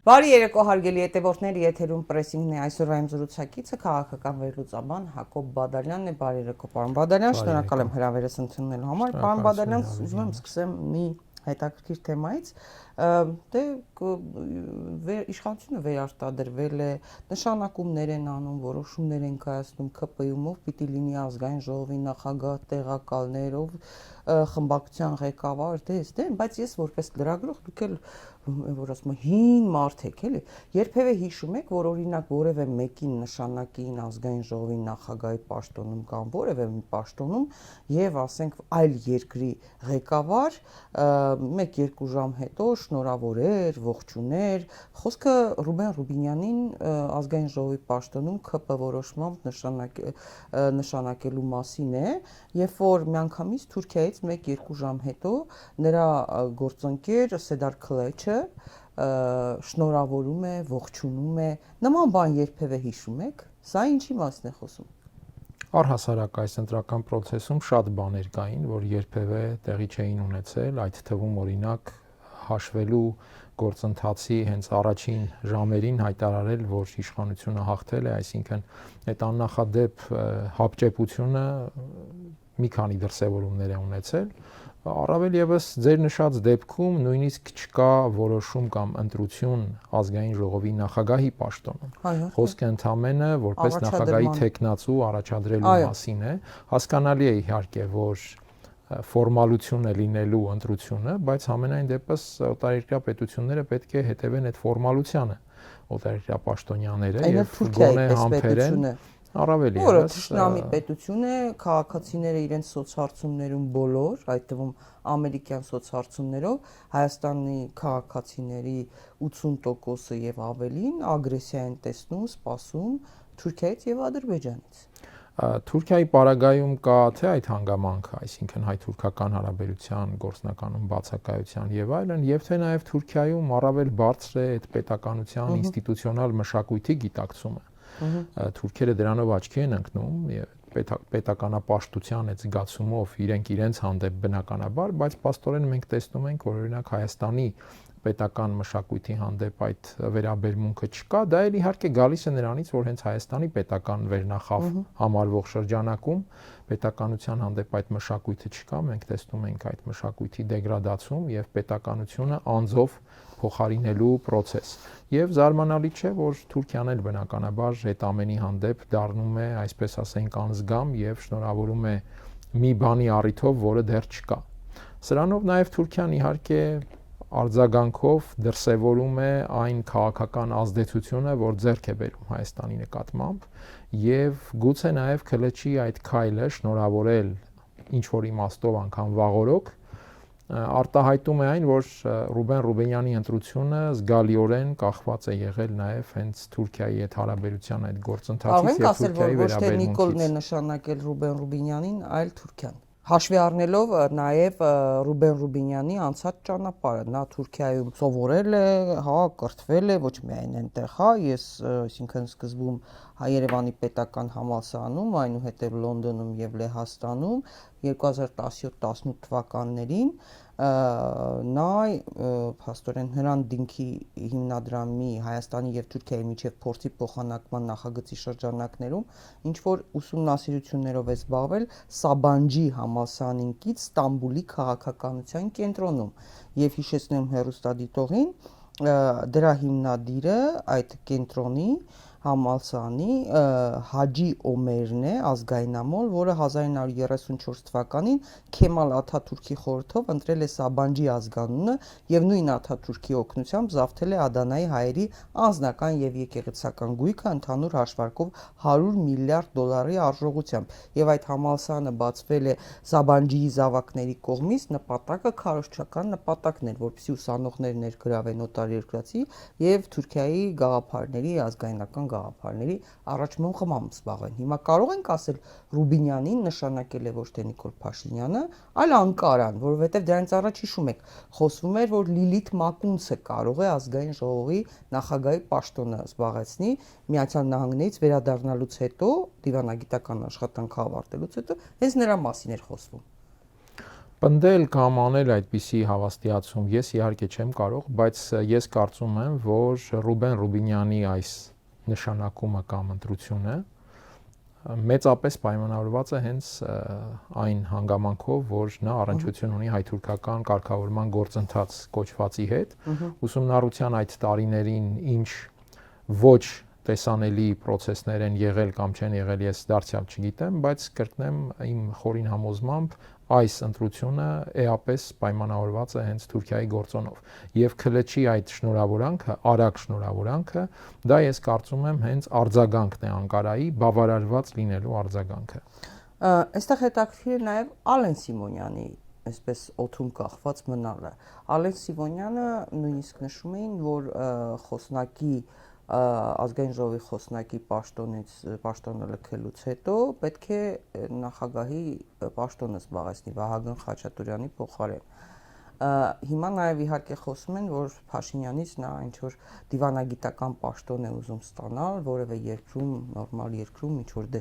Բարի երեկո հարգելի հետևորդներ, եթերում պրեսինգն է, այսօրվա իմ զրուցակիցը քաղաքական վերլուծաբան Հակոբ Բադալյանն է։ Բարի երեկո, պարոն Բադալյան, շնորհակալ եմ հրավերս ընդունելու համար։ Պարոն Բադալյան, ուզում եմ սկսեմ մի հետաքրքիր թեմայից, դե իշխանությունը վերարտադրվել է, նշանակումներ են անում, որոշումներ են կայացնում ԿՊ-ումով, պիտի լինի ազգային ժողովի նախագահ, տեղակալներով, խմբակցության ղեկավար, բայց ես որպես լրագրող, դուք էլ որ ասում եմ հին մարդ եք, էլի, երբևէ հիշում եք, որ օրինակ որևէ մեկին նշանակեին ազգային ժողովի նախագահի պաշտոնում կամ որևէ մի պաշտոնում եւ ասենք այլ երկրի ղեկավար 1-2 ժամ հետո շնորհավորեր, ողջուներ, խոսքը Ռուբեն Ռուբինյանին ազգային ժողովի պաշտոնում ԿՊ որոշմամբ նշանակելու մասին է, երբ որ միանգամից Թուրքիայից 1-2 ժամ հետո նրա գործընկեր Սեդար Քլեչը շնորհավորում է, ողջունում է, նման բան երբևէ հիշում եք, սա ինչի մասն է խոսում։ Առհասարակ այս ընտրական process-ում շատ բաներ կային, որ երբևէ տեղի չէին ունեցել, այդ թվում օրինակ հաշվելու գործընթացի հենց առաջին ժամերին հայտարարել, որ իշխանությունը հաղթել է, այսինքն այդ աննախադեպ հապճեպությունը մի քանի դրսևորումներ է ունեցել, առավել եւս ձեր նշած դեպքում նույնիսկ չկա որոշում կամ ընտրություն ազգային ժողովի նախագահի պաշտոնում։ Խոսքը ընդամենը որպես նախագահի թեկնածու առաջադրելու մասին է, հասկանալի է իհարկե, որ ֆորմալություն է լինելու ընտրությունը, բայց համենայն դեպս օտարերկրյա պետությունները պետք է հետևեն այդ ֆորմալությանը, օտարերկրյա պաշտոնյաները եւ գոնե համբերեն առավել եւս որը թշնամի պետություն է, քաղաքացիները իրենց սոցհարցումներում բոլոր, այդ թվում ամերիկյան սոցհարցումներով Հայաստանի քաղաքացիների 80%-ը եւ ավելին ագրեսիա են տեսնում, սպասում Թուրքիայից եւ Ադրբեջանից։ Թուրքիայի պարագայում կա թե այդ հանգամանքը, այսինքն հայ-թուրքական հարաբերության գործնականում բացակայության եւ այլն, եւ թե նաեւ Թուրքիայում առավել բարձր է այդ պետականության ինստիտուցիոնալ մշակույթի գիտակցումը։ Թուրքերը դրանով աչքի են ընկնում եւ պետականապաշտության այդ զգացումով իրենց հանդեպ բնականաբար, բայց պաստորեն մենք տեսնում ենք, որ օրինակ Հայաստանի պետական մշակույթի հանդեպ այդ վերաբերմունքը չկա, դա էլ իհարկե գալիս է նրանից, որ հենց Հայաստանի պետական վերնախավ համարվող շրջանակում պետականության հանդեպ այդ մշակույթը չկա, մենք տեսնում ենք այդ մշակույթի դեգրադացում եւ պետականությունը անձով փոխարինելու process։ Եվ զարմանալի չէ, որ Թուրքիան էլ բնականաբար այդ ամենի հանդեպ դառնում է, այսպես ասենք, անզգամ եւ շնորհավորում է մի բանի առիթով, որը դեռ չկա։ Սրանով նաեւ Թուրքիան իհարկե արձագանքով դրսևորում է այն քաղաքական ազդեցությունը, որ ձեռք է բերում Հայաստանի նկատմամբ եւ գուցե նաեւ Քլեչի այդ քայլը շնորհավորել ինչ որ իմաստով անգամ վաղօրոք արտահայտում է այն, որ Ռուբեն Ռուբենյանի ընտրությունը զգալիորեն կախված է եղել նաև հենց Թուրքիայի հետ հարաբերության այդ գործընթացից եւ Թուրքիայի վերաբերմունքից։ Ոչ թե Նիկոլն է նշանակել Ռուբեն Ռուբենյանին, այլ Թուրքիան։ Հաշվի առնելով նաև Ռուբեն Ռուբենյանի անցած ճանապարհը, նա Թուրքիայում սովորել է, կրթվել է, ոչ միայն այնտեղ, ես այսինքն սկզբում Երևանի պետական համալսարանում, այնուհետև Լոնդոնում եւ Լեհաստանում 2017-18 թվականներին նա փաստորեն Հրանտ Դինքի հիմնադրամի Հայաստանի եւ Թուրքիայի միջև փորձի փոխանակման նախագծի շրջանակներում ինչ որ ուսումնասիրություններով է զբաղվել Սաբանջի համալսարանին կից Ստամբուլի քաղաքականության կենտրոնում եւ հիշեցնեմ հեռուստադիտողին դրա հիմնադիրը այդ կենտրոնի համալսարանի Հաջի Օմերն է ազգայնամոլ, որը 1934 թվականին Քեմալ Աթաթուրքի խորհրդով ընտրել է Սաբանջի ազգանունը եւ նույն Աթաթուրքի օգնությամբ զավթել է Ադանայի հայերի անձնական եւ եկեղեցական գույքը ընդհանուր հաշվարկով $100 միլիարդ արժողությամբ եւ այդ համալսարանը բացվել է Սաբանջիի զավակների կողմից նպատակը քարոզչական նպատակն էր, որպեսզի ուսանողներ ներգրավեն օտարերկրացի եւ Թուրքիայի գաղափարների ազգայնական գաղափարների առաջմոմ խմամբ զբաղեն։ Հիմա կարող ենք ասել Ռուբինյանին նշանակել է ոչ թե Նիկոլ Փաշինյանը, այլ Անկարան, որովհետև դրանից առաջ հիշում եք, խոսվում էր, որ Լիլիթ Մակունցը կարող է ազգային ժողովի նախագահի պաշտոնը զբաղեցնի Միացյալ Նահանգներից վերադառնալուց հետո, դիվանագիտական աշխատանքը ավարտելուց հետո, հենց նրա մասին էր խոսվում։ Պնդել կամ անել այդպիսի հավաստիացում ես իհարկե չեմ կարող, բայց ես կարծում եմ, որ Ռուբեն Ռուբինյանի այս նշանակումը կամ ընտրությունը մեծապես պայմանավորված է հենց այն հանգամանքով, որ նա առնչություն ունի հայ-թուրքական կարգավորման գործընթաց կոչվածի հետ, ուսումնառության այդ տարիներին ինչ ոչ տեսանելի process-ներ են եղել կամ չեն եղել, ես դարձյալ չգիտեմ, բայց կրկնեմ իմ խորին համոզմամբ այս ընտրությունը էապես պայմանավորված է հենց Թուրքիայի գործոնով եւ քլեչի այդ շնորհավորանքը, արագ շնորհավորանքը, դա ես կարծում եմ հենց արձագանքն է Անկարայի բավարարված լինելու արձագանքը։ Այստեղ հետաքրքիր է նաեւ Ալեն Սիմոնյանի այսպես օթում կախված մնալը։ Ալեն Սիմոնյանը նույնիսկ նշում էին, որ խոսնակի ազգային ժողովի խոսնակի պաշտոնը լքելուց հետո պետք է նախագահի պաշտոնը զբաղեցնի Վահագն Խաչատուրյանի փոխարեն։ Հիմա նաև իհարկե խոսում են, որ Փաշինյանից նա ինչ որ դիվանագիտական պաշտոն է ուզում ստանալ, որևէ երկրում, նորմալ երկրում ինչ որ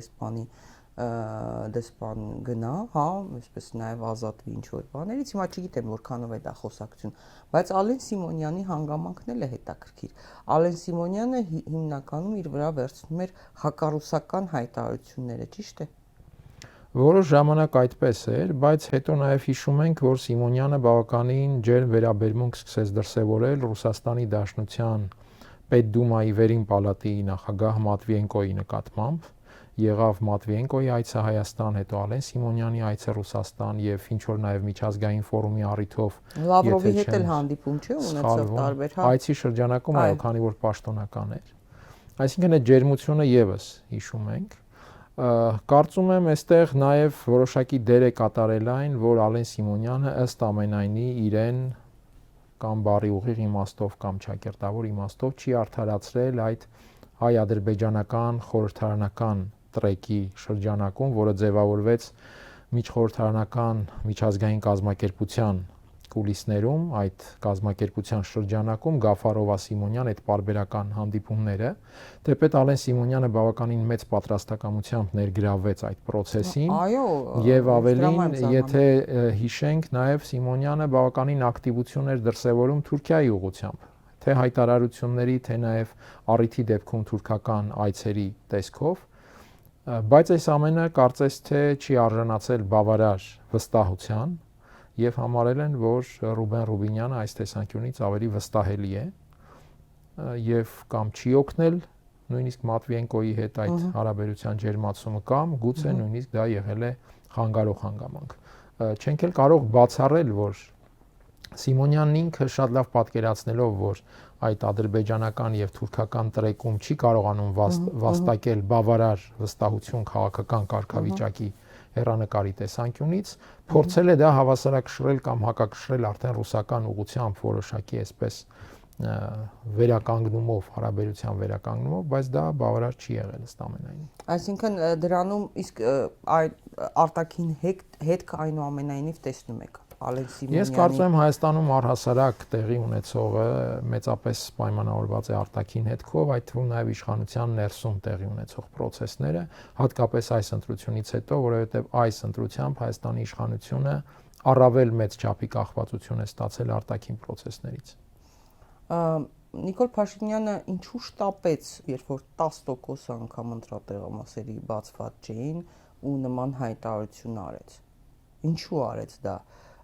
դեսպան գնա, հա, այսպես նաև ազատվի ինչ որ բաներից, հիմա չգիտեմ որքանով է դա խոսակցություն, բայց Ալեն Սիմոնյանի հանգամանքն էլ է հետաքրքիր։ Ալեն Սիմոնյանը հիմնականում իր վրա վերցնում էր հակառուսական հայտարարությունները, ճիշտ է։ Որոշ ժամանակ այդպես էր, բայց հետո նաև հիշում ենք, որ Սիմոնյանը բավականին ջերմ վերաբերմունք սկսեց դրսևորել Ռուսաստանի Դաշնության Պետդումայի վերին պալատի նախագահ Մատվիենկոյի նկատմամբ։ Եղավ Մատվիենկոյի այցը Հայաստան, հետո Ալեն Սիմոնյանի այցը Ռուսաստան եւ ինչ որ նաեւ միջազգային ֆորումի առիթով Լավրովի հետ էլ հանդիպում չէ ունեցավ տարբեր, հա։ Այցի շրջանակում այո, քանի որ պաշտոնական էր։ Այսինքն այդ ջերմությունը եւս հիշում ենք։ Կարծում եմ այստեղ նաեւ որոշակի դեր է կատարել այն, որ Ալեն Սիմոնյանը ըստ ամենայնի իրեն կամ բարի ուղիղ իմաստով կամ ճակերտավոր իմաստով չի արդարացրել այդ հայ-ադրբեջանական խորհրդարանական տրեկի շրջանակում, որը ձևավորվեց միջխորհրդարանական միջազգային կազմակերպության կուլիսներում, այդ կազմակերպության շրջանակում Գաֆարովա Սիմոնյան այդ պարբերական հանդիպումները, թեպետ Ալեն Սիմոնյանը բավականին մեծ պատրաստակամությամբ ներգրավվեց այդ process-ին, եւ ավելին, եթե հիշենք, նաեւ Սիմոնյանը բավականին ակտիվություն էր դրսևորում Թուրքիայի ուղղությամբ, թե հայտարարությունների, թե նաեւ առիթի դեպքում թուրքական այցերի տեսքով, բայց այս ամենը կարծես թե չի արժանացել բավարար վստահության եւ համարել են, որ Ռուբեն Ռուբինյանը այս տեսանկյունից ավելի վստահելի է եւ կամ չի օգնել նույնիսկ Մատվիենկոյի հետ այդ հարաբերության ջերմացումը կամ գուցե նույնիսկ դա եղել է խանգարող հանգամանք։ Չենք էլ կարող բացառել, որ Սիմոնյանն ինքը շատ լավ պատկերացնելով, որ այդ ադրբեջանական եւ թուրքական տրեկում չի կարողանում վաստակել բավարար վստահություն քաղաքական կարգավիճակի հերանեկարի տեսանկյունից, փորձել է դա հավասարակշռել կամ հակակշռել արդեն ռուսական ուղղությամբ որոշակի այսպես վերականգնումով, հարաբերության վերականգնումով, բայց դա բավարար չի եղել ըստ ամենայնի։ Այսինքն դրանում իսկ արտաքին հետք այնուամենայնիվ տեսնում եք Ալեն Սիմոնյանի։ Ես կարծում եմ Հայաստանում առհասարակ տեղի ունեցողը մեծապես պայմանավորված է արտաքին հետքով, այդ թվում նաև իշխանության ներսում տեղի ունեցող process-ները, հատկապես այս ընտրությունից հետո, որովհետև այս ընտրությամբ Հայաստանի իշխանությունը առավել մեծ չափի կախվածություն է ստացել արտաքին process-ներից։ Նիկոլ Փաշինյանը ինչու շտապեց, երբ որ 10% անգամ ընտրատեղամասերի բացված չէին ու նման հայտարարություն արեց։ Ինչու արեց դա։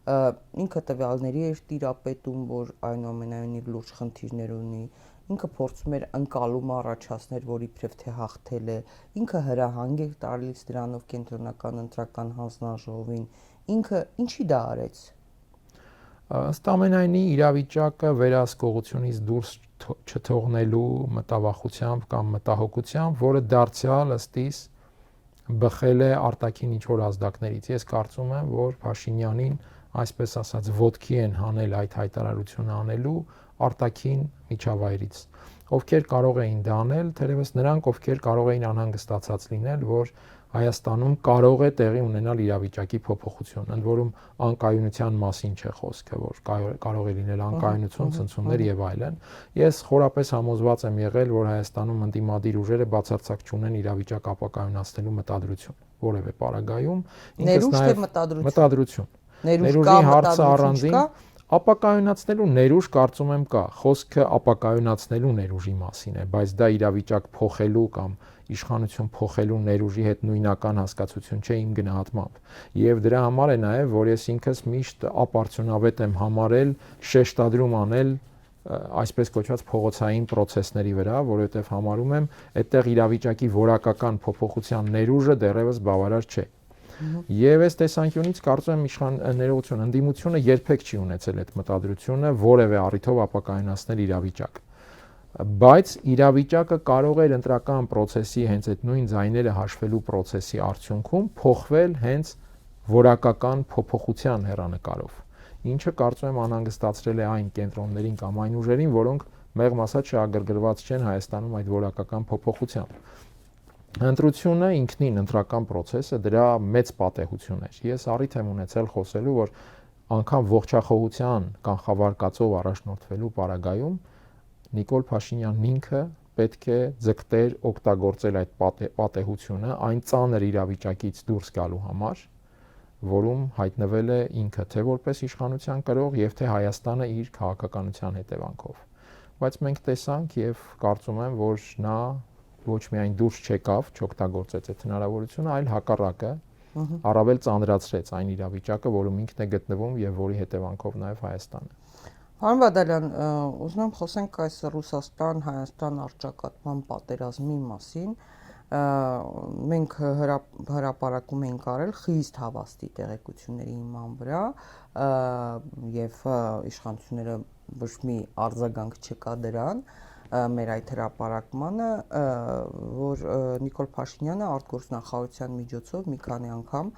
Ինքը տվյալների էր տիրապետում, որ այնուամենայնիվ լուրջ խնդիրներ ունի, ինքը փորձում էր ընկալում առաջացնել, որ իբրև թե հաղթել է, ինքը հրահանգ է տալիս դրանով կենտրոնական ընտրական հանձնաժողովին, ինքը ինչի դա արեց։ Ըստ ամենայնի իրավիճակը վերահսկողությունից դուրս չթողնելու մտավախությամբ կամ մտահոգությամբ, որը դարձյալ ըստիս բխել է արտաքին ինչ-որ ազդակներից։ Ես կարծում եմ, որ Փաշինյանին, այսպես ասած, ոտքի են հանել այդ հայտարարությունը անելու արտաքին միջավայրից։ Ովքեր կարող էին դա անել, թերևս նրանք, ովքեր կարող էին անհանգստացած լինել, որ Հայաստանում կարող է տեղի ունենալ իրավիճակի փոփոխություն, ընդ որում անկայունության մասին չէ խոսքը, որ կարող է լինել անկայունություն, ցնցումներ եւ այլն։ Ես խորապես համոզված եմ եղել, որ Հայաստանում ընդդիմադիր ուժերը բացարձակ չունեն իրավիճակ ապակայունացնելու մտադրություն, որևէ պարագայում, ինքս նաեւ մտադրություն։ Ներուժի հարցը առանձին ապակայունացնելու ներուժ կարծում եմ կա։ Խոսքը ապակայունացնելու ներուժի մասին է, բայց դա իրավիճակ փոխելու կամ իշխանություն փոխելու ներուժի հետ նույնական հասկացություն չէ իմ գնահատմամբ։ Եվ դրա համար է նաև, որ ես ինքս միշտ ապարդյունավետ եմ համարել շեշտադրում անել այսպես կոչված փողոցային process-ների վրա, որովհետև համարում եմ, այդտեղ իրավիճակի որակական փոփոխության ներուժը դեռևս բավարար չէ։ Եվ այս տեսանկյունից կարծում եմ ներողություն, ընդդիմությունը երբեք չի ունեցել այդ մտադրությունը որևէ առիթով ապակայունացնել իրավիճակ։ Բայց իրավիճակը կարող էր ընտրական process-ի հենց այդ նույն ձայները հաշվելու process-ի արդյունքում փոխվել հենց որակական փոփոխության հեռանկարով, ինչը կարծում եմ անհանգստացրել է այն կենտրոններին կամ այն ուժերին, որոնք մեղմ ասած շահագրգռված չեն Հայաստանում այդ որակական փոփոխությամբ։ Ընտրությունը ինքնին ընտրական process-ը դրա մեծ պատեհություն էր։ Ես առիթ եմ ունեցել խոսելու, որ անգամ ողջախոհության կանխավարկածով առաջնորդվելու պարագայում Նիկոլ Փաշինյանն ինքը պետք է ձգտեր օգտագործել այդ պատեհությունը այն ծանր իրավիճակից դուրս գալու համար, որում հայտնվել է ինքը թե որպես իշխանության կրող եւ թե Հայաստանը իր քաղաքականության հետևանքով։ Բայց մենք տեսանք եւ կարծում եմ, որ նա ոչ միայն դուրս չեկավ, չօգտագործեց այդ հնարավորությունը, այլ հակառակը առավել ծանրացրեց այն իրավիճակը, որում ինքն է գտնվում եւ որի հետևանքով նաեւ Հայաստանը։ Պարոն Բադալյան, ուզում եմ խոսենք այս Ռուսաստան-Հայաստան առճակատման պատերազմի մասին։ Մենք հրապարակում ենք արել խիստ հավաստի տեղեկությունների հիման վրա եւ իշխանությունները ոչ մի արձագանք չկա դրան մեր այդ հրապարակմանը, որ Նիկոլ Փաշինյանը արտգործնախարարության միջոցով մի քանի անգամ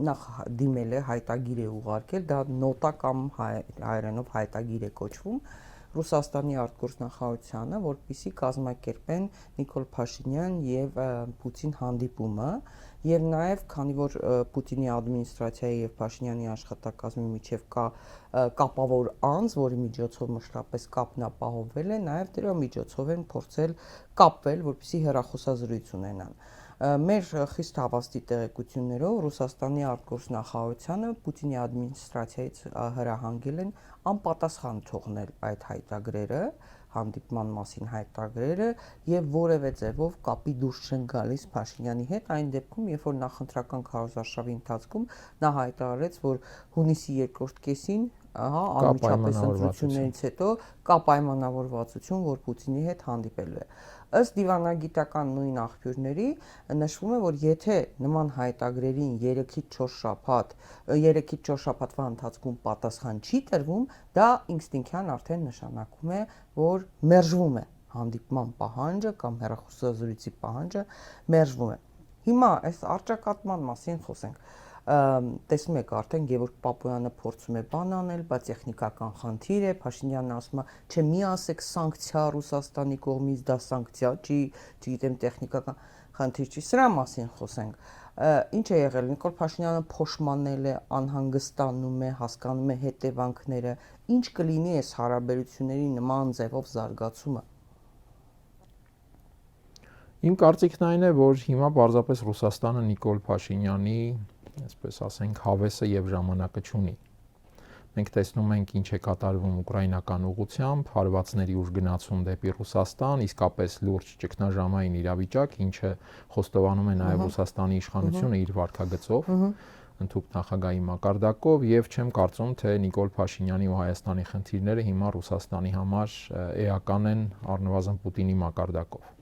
նախ դիմել է, հայտագիր է ուղարկել, դա նոտա կամ հայերենով հայտագիր է կոչվում Ռուսաստանի արտգործնախարարությանը, որպեսզի կազմակերպեն Նիկոլ Փաշինյան եւ Պուտին հանդիպումը, եւ նաեւ քանի որ Պուտինի ադմինիստրացիայի եւ Փաշինյանի աշխատակազմի միջեւ կա կապավոր անձ, որի միջոցով մշտապես կապն ապահովվել է, նաեւ դրա միջոցով են փորձել կապվել, որպեսզի հեռախոսազրույց ունենան։ Մեր խիստ հավաստի տեղեկություններով Ռուսաստանի արտգործնախարարությանը Պուտինի ադմինիստրացիայից հրահանգել են անպատասխան թողնել այդ հայտագրերը, հանդիպման մասին հայտագրերը եւ որևէ ձևով կապի դուրս չեն գալիս Փաշինյանի հետ, այն դեպքում, երբ որ նախընտրական քարոզարշավի ընթացքում նա հայտարարեց, որ հունիսի 2-րդ կեսին, անմիջապես ընտրություններից հետո կա պայմանավորվածություն, որ Պուտինի հետ հանդիպելու է։ Ըստ դիվանագիտական նույն աղբյուրների նշվում է, որ եթե նման հայտագրերին 3-4 շաբաթվա ընթացքում պատասխան չի տրվում, դա ինստինկտիվորեն արդեն նշանակում է, որ մերժվում է հանդիպման պահանջը կամ հեռախոսազրույցի պահանջը մերժվում է։ Հիմա այս առճակատման մասին խոսենք։ Տեսնում եք արդեն Գևորգ Պապոյանը փորձում է բան անել, բայց տեխնիկական խնդիր է, Փաշինյանն ասում է, չէ, մի ասեք սանկցիա Ռուսաստանի կողմից, դա սանկցիա չի, չգիտեմ, տեխնիկական խնդիր չի, սրա մասին խոսենք։ Ինչ է եղել, Նիկոլ Փաշինյանը փոշմանել է, անհանգստանում է, հասկանում է հետևանքները, ինչ կլինի այս հարաբերությունների նման ձևով զարգացումը։ Իմ կարծիքն այն է, որ հիմա պարզապես Ռուսաստանը Նիկոլ Փաշինյանի, այսպես ասենք, հավեսը եւ ժամանակը չունի։ Մենք տեսնում ենք ինչ է կատարվում ուկրաինական ուղղությամբ, հարվածների ուժգնացում դեպի Ռուսաստան, իսկապես լուրջ ճգնաժամային իրավիճակ, ինչը խոստովանում է նաեւ Ռուսաստանի իշխանությունը իր վարքագծով, ընդհանուր նախագահի մակարդակով, եւ չեմ կարծում, թե Նիկոլ Փաշինյանի ու Հայաստանի խնդիրները հիմա Ռուսաստանի համար էական են առնվազն Պուտինի մակարդակով։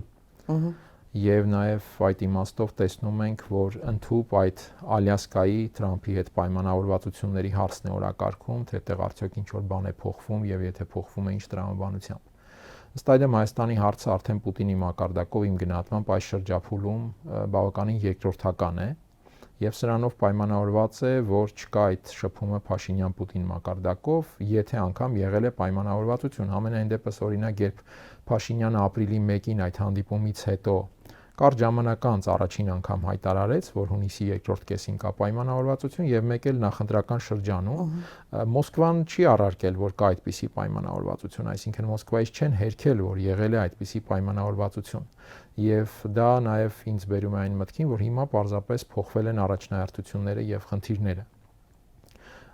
Եվ նաև այդ իմաստով տեսնում ենք, որ ընդհանուր այդ Ալյասկայի Թրամփի հետ պայմանավորվածությունների հարցն է օրակարգում, թե այդտեղ արդյոք ինչ-որ բան է փոխվում եւ եթե փոխվում է ինչ տրամաբանությամբ։ Ըստ այդմ Հայաստանի հարցը արդեն Պուտինի մակարդակով իմ գնահատմամբ այս շրջափուլում բավականին երկրորդական է եւ սրանով պայմանավորված է, որ չկա այդ շփումը Փաշինյան-Պուտին մակարդակով, եթե անգամ եղել է պայմանավորվածություն։ Ամենայն դեպս օրինակ, երբ Փաշինյանը ապրիլի 1-ին այդ հանդիպումից հետո կարճ ժամանակ անց առաջին անգամ հայտարարեց, որ հունիսի 2-րդ կեսին կա պայմանավորվածություն եւ մեկ էլ նախընտրական շրջանում Մոսկվան չի առարկել, որ կա այդպիսի պայմանավորվածություն, այսինքն Մոսկվայից չեն հերքել, որ եղել է այդպիսի պայմանավորվածություն։ Եվ դա նաեւ ինձ բերում է այն մտքին, որ հիմա պարզապես փոխվել են առաջնահերթությունները եւ խնդիրները։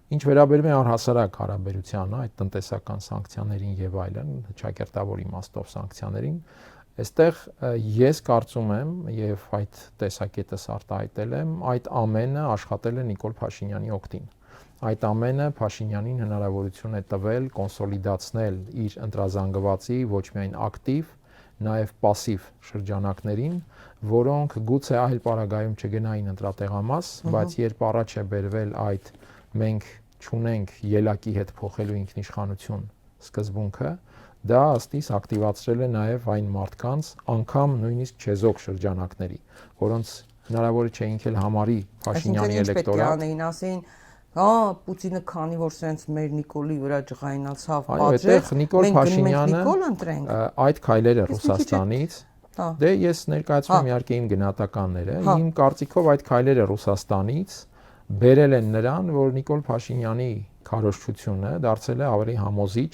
Ինչ վերաբերում է առհասարակ հարաբերությանը, այդ տնտեսական սանկցիաներին եւ այլն, ճակերտավոր իմաստով սանկցիաներին, այստեղ ես կարծում եմ եւ այդ տեսակետս արտահայտել եմ, այդ ամենը աշխատել է Նիկոլ Փաշինյանի օգտին։ Այդ ամենը Փաշինյանին հնարավորություն է տվել կոնսոլիդացնել իր ընտրազանգվածի ոչ միայն ակտիվ, նաև пассив շրջանակներին, որոնք գուցե այլ պարագայում չգնային ընտրատեղամաս, բայց երբ առաջ է բերվել այդ մենք չունենք ելակի հետ փոխելու ինքնիշխանություն սկզբունքը, դա ըստիս ակտիվացրել է նաև այն մարդկանց, անգամ նույնիսկ չեզոք շրջանակների, որոնց հնարավոր չէ ինքել համարի Փաշինյանի էլեկտորատ։ Պուտինը քանի որ սենց մեր Նիկոլի վրա ջղայնացավ, այդտեղ Նիկոլ Փաշինյանը ընտրենք այդ քայլերը Ռուսաստանից, դե ես ներկայացնում եմ իհարկե իմ գնահատականները, իմ կարծիքով այդ քայլերը Ռուսաստանից բերել են նրան, որ Նիկոլ Փաշինյանի քարոզչությունը դարձել է ավելի համոզիչ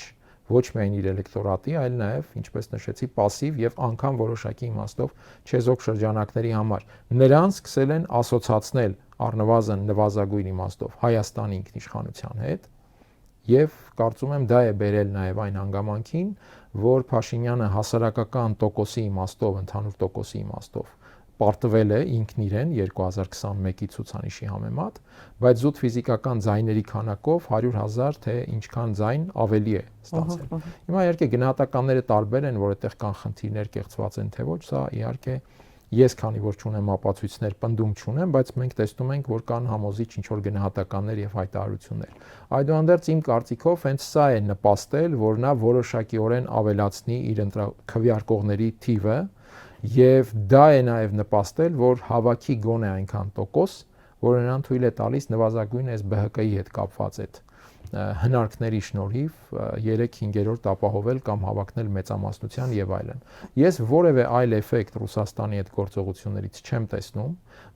ոչ միայն իր էլեկտորատի, այլ նաև, ինչպես նշեցի, пассив եւ անգամ որոշակի իմաստով չեզոք շրջանակների համար։ Նրանց սկսել են ասոցացնել առնվազն նվազագույն իմաստով Հայաստանի ինքնիշխանության հետ եւ կարծում եմ դա է բերել նաեւ այն հանգամանքին, որ Փաշինյանը հասարակական տոկոսի իմաստով, ընդհանուր տոկոսի իմաստով պարտվել է ինքն իրեն 2021-ի ցուցանիշի համեմատ, բայց զուտ ֆիզիկական ձայների քանակով 100,000 թե ինչքան ձայն ավելի է ստացել։ Հիմա իհարկե գնահատականները տարբեր են, որ այդտեղ կան խնդիրներ, կեղծված են թե ոչ, սա իհարկե ես քանի որ չունեմ ապացույցներ, պնդում չունեմ, բայց մենք տեսնում ենք, որ կան համոզիչ ինչ-որ գնահատականներ եւ հայտարարություններ։ Այդուհանդերձ իմ կարծիքով հենց սա է նպաստել, որ նա որոշակիորեն ավելացնի իր քվեարկողների թիվը եւ դա է նաեւ նպաստել, որ հավաքի գոնե այնքան տոկոս, որը նրան թույլ է տալիս նվազագույն այս ԲՀԿ-ի հետ կապված այդ հնարքների շնորհիվ 3/5 ապահովել կամ հավակնել մեծամասնության եւ այլն։ Ես որևէ այլ էֆեկտ Ռուսաստանի այդ գործողություններից չեմ տեսնում,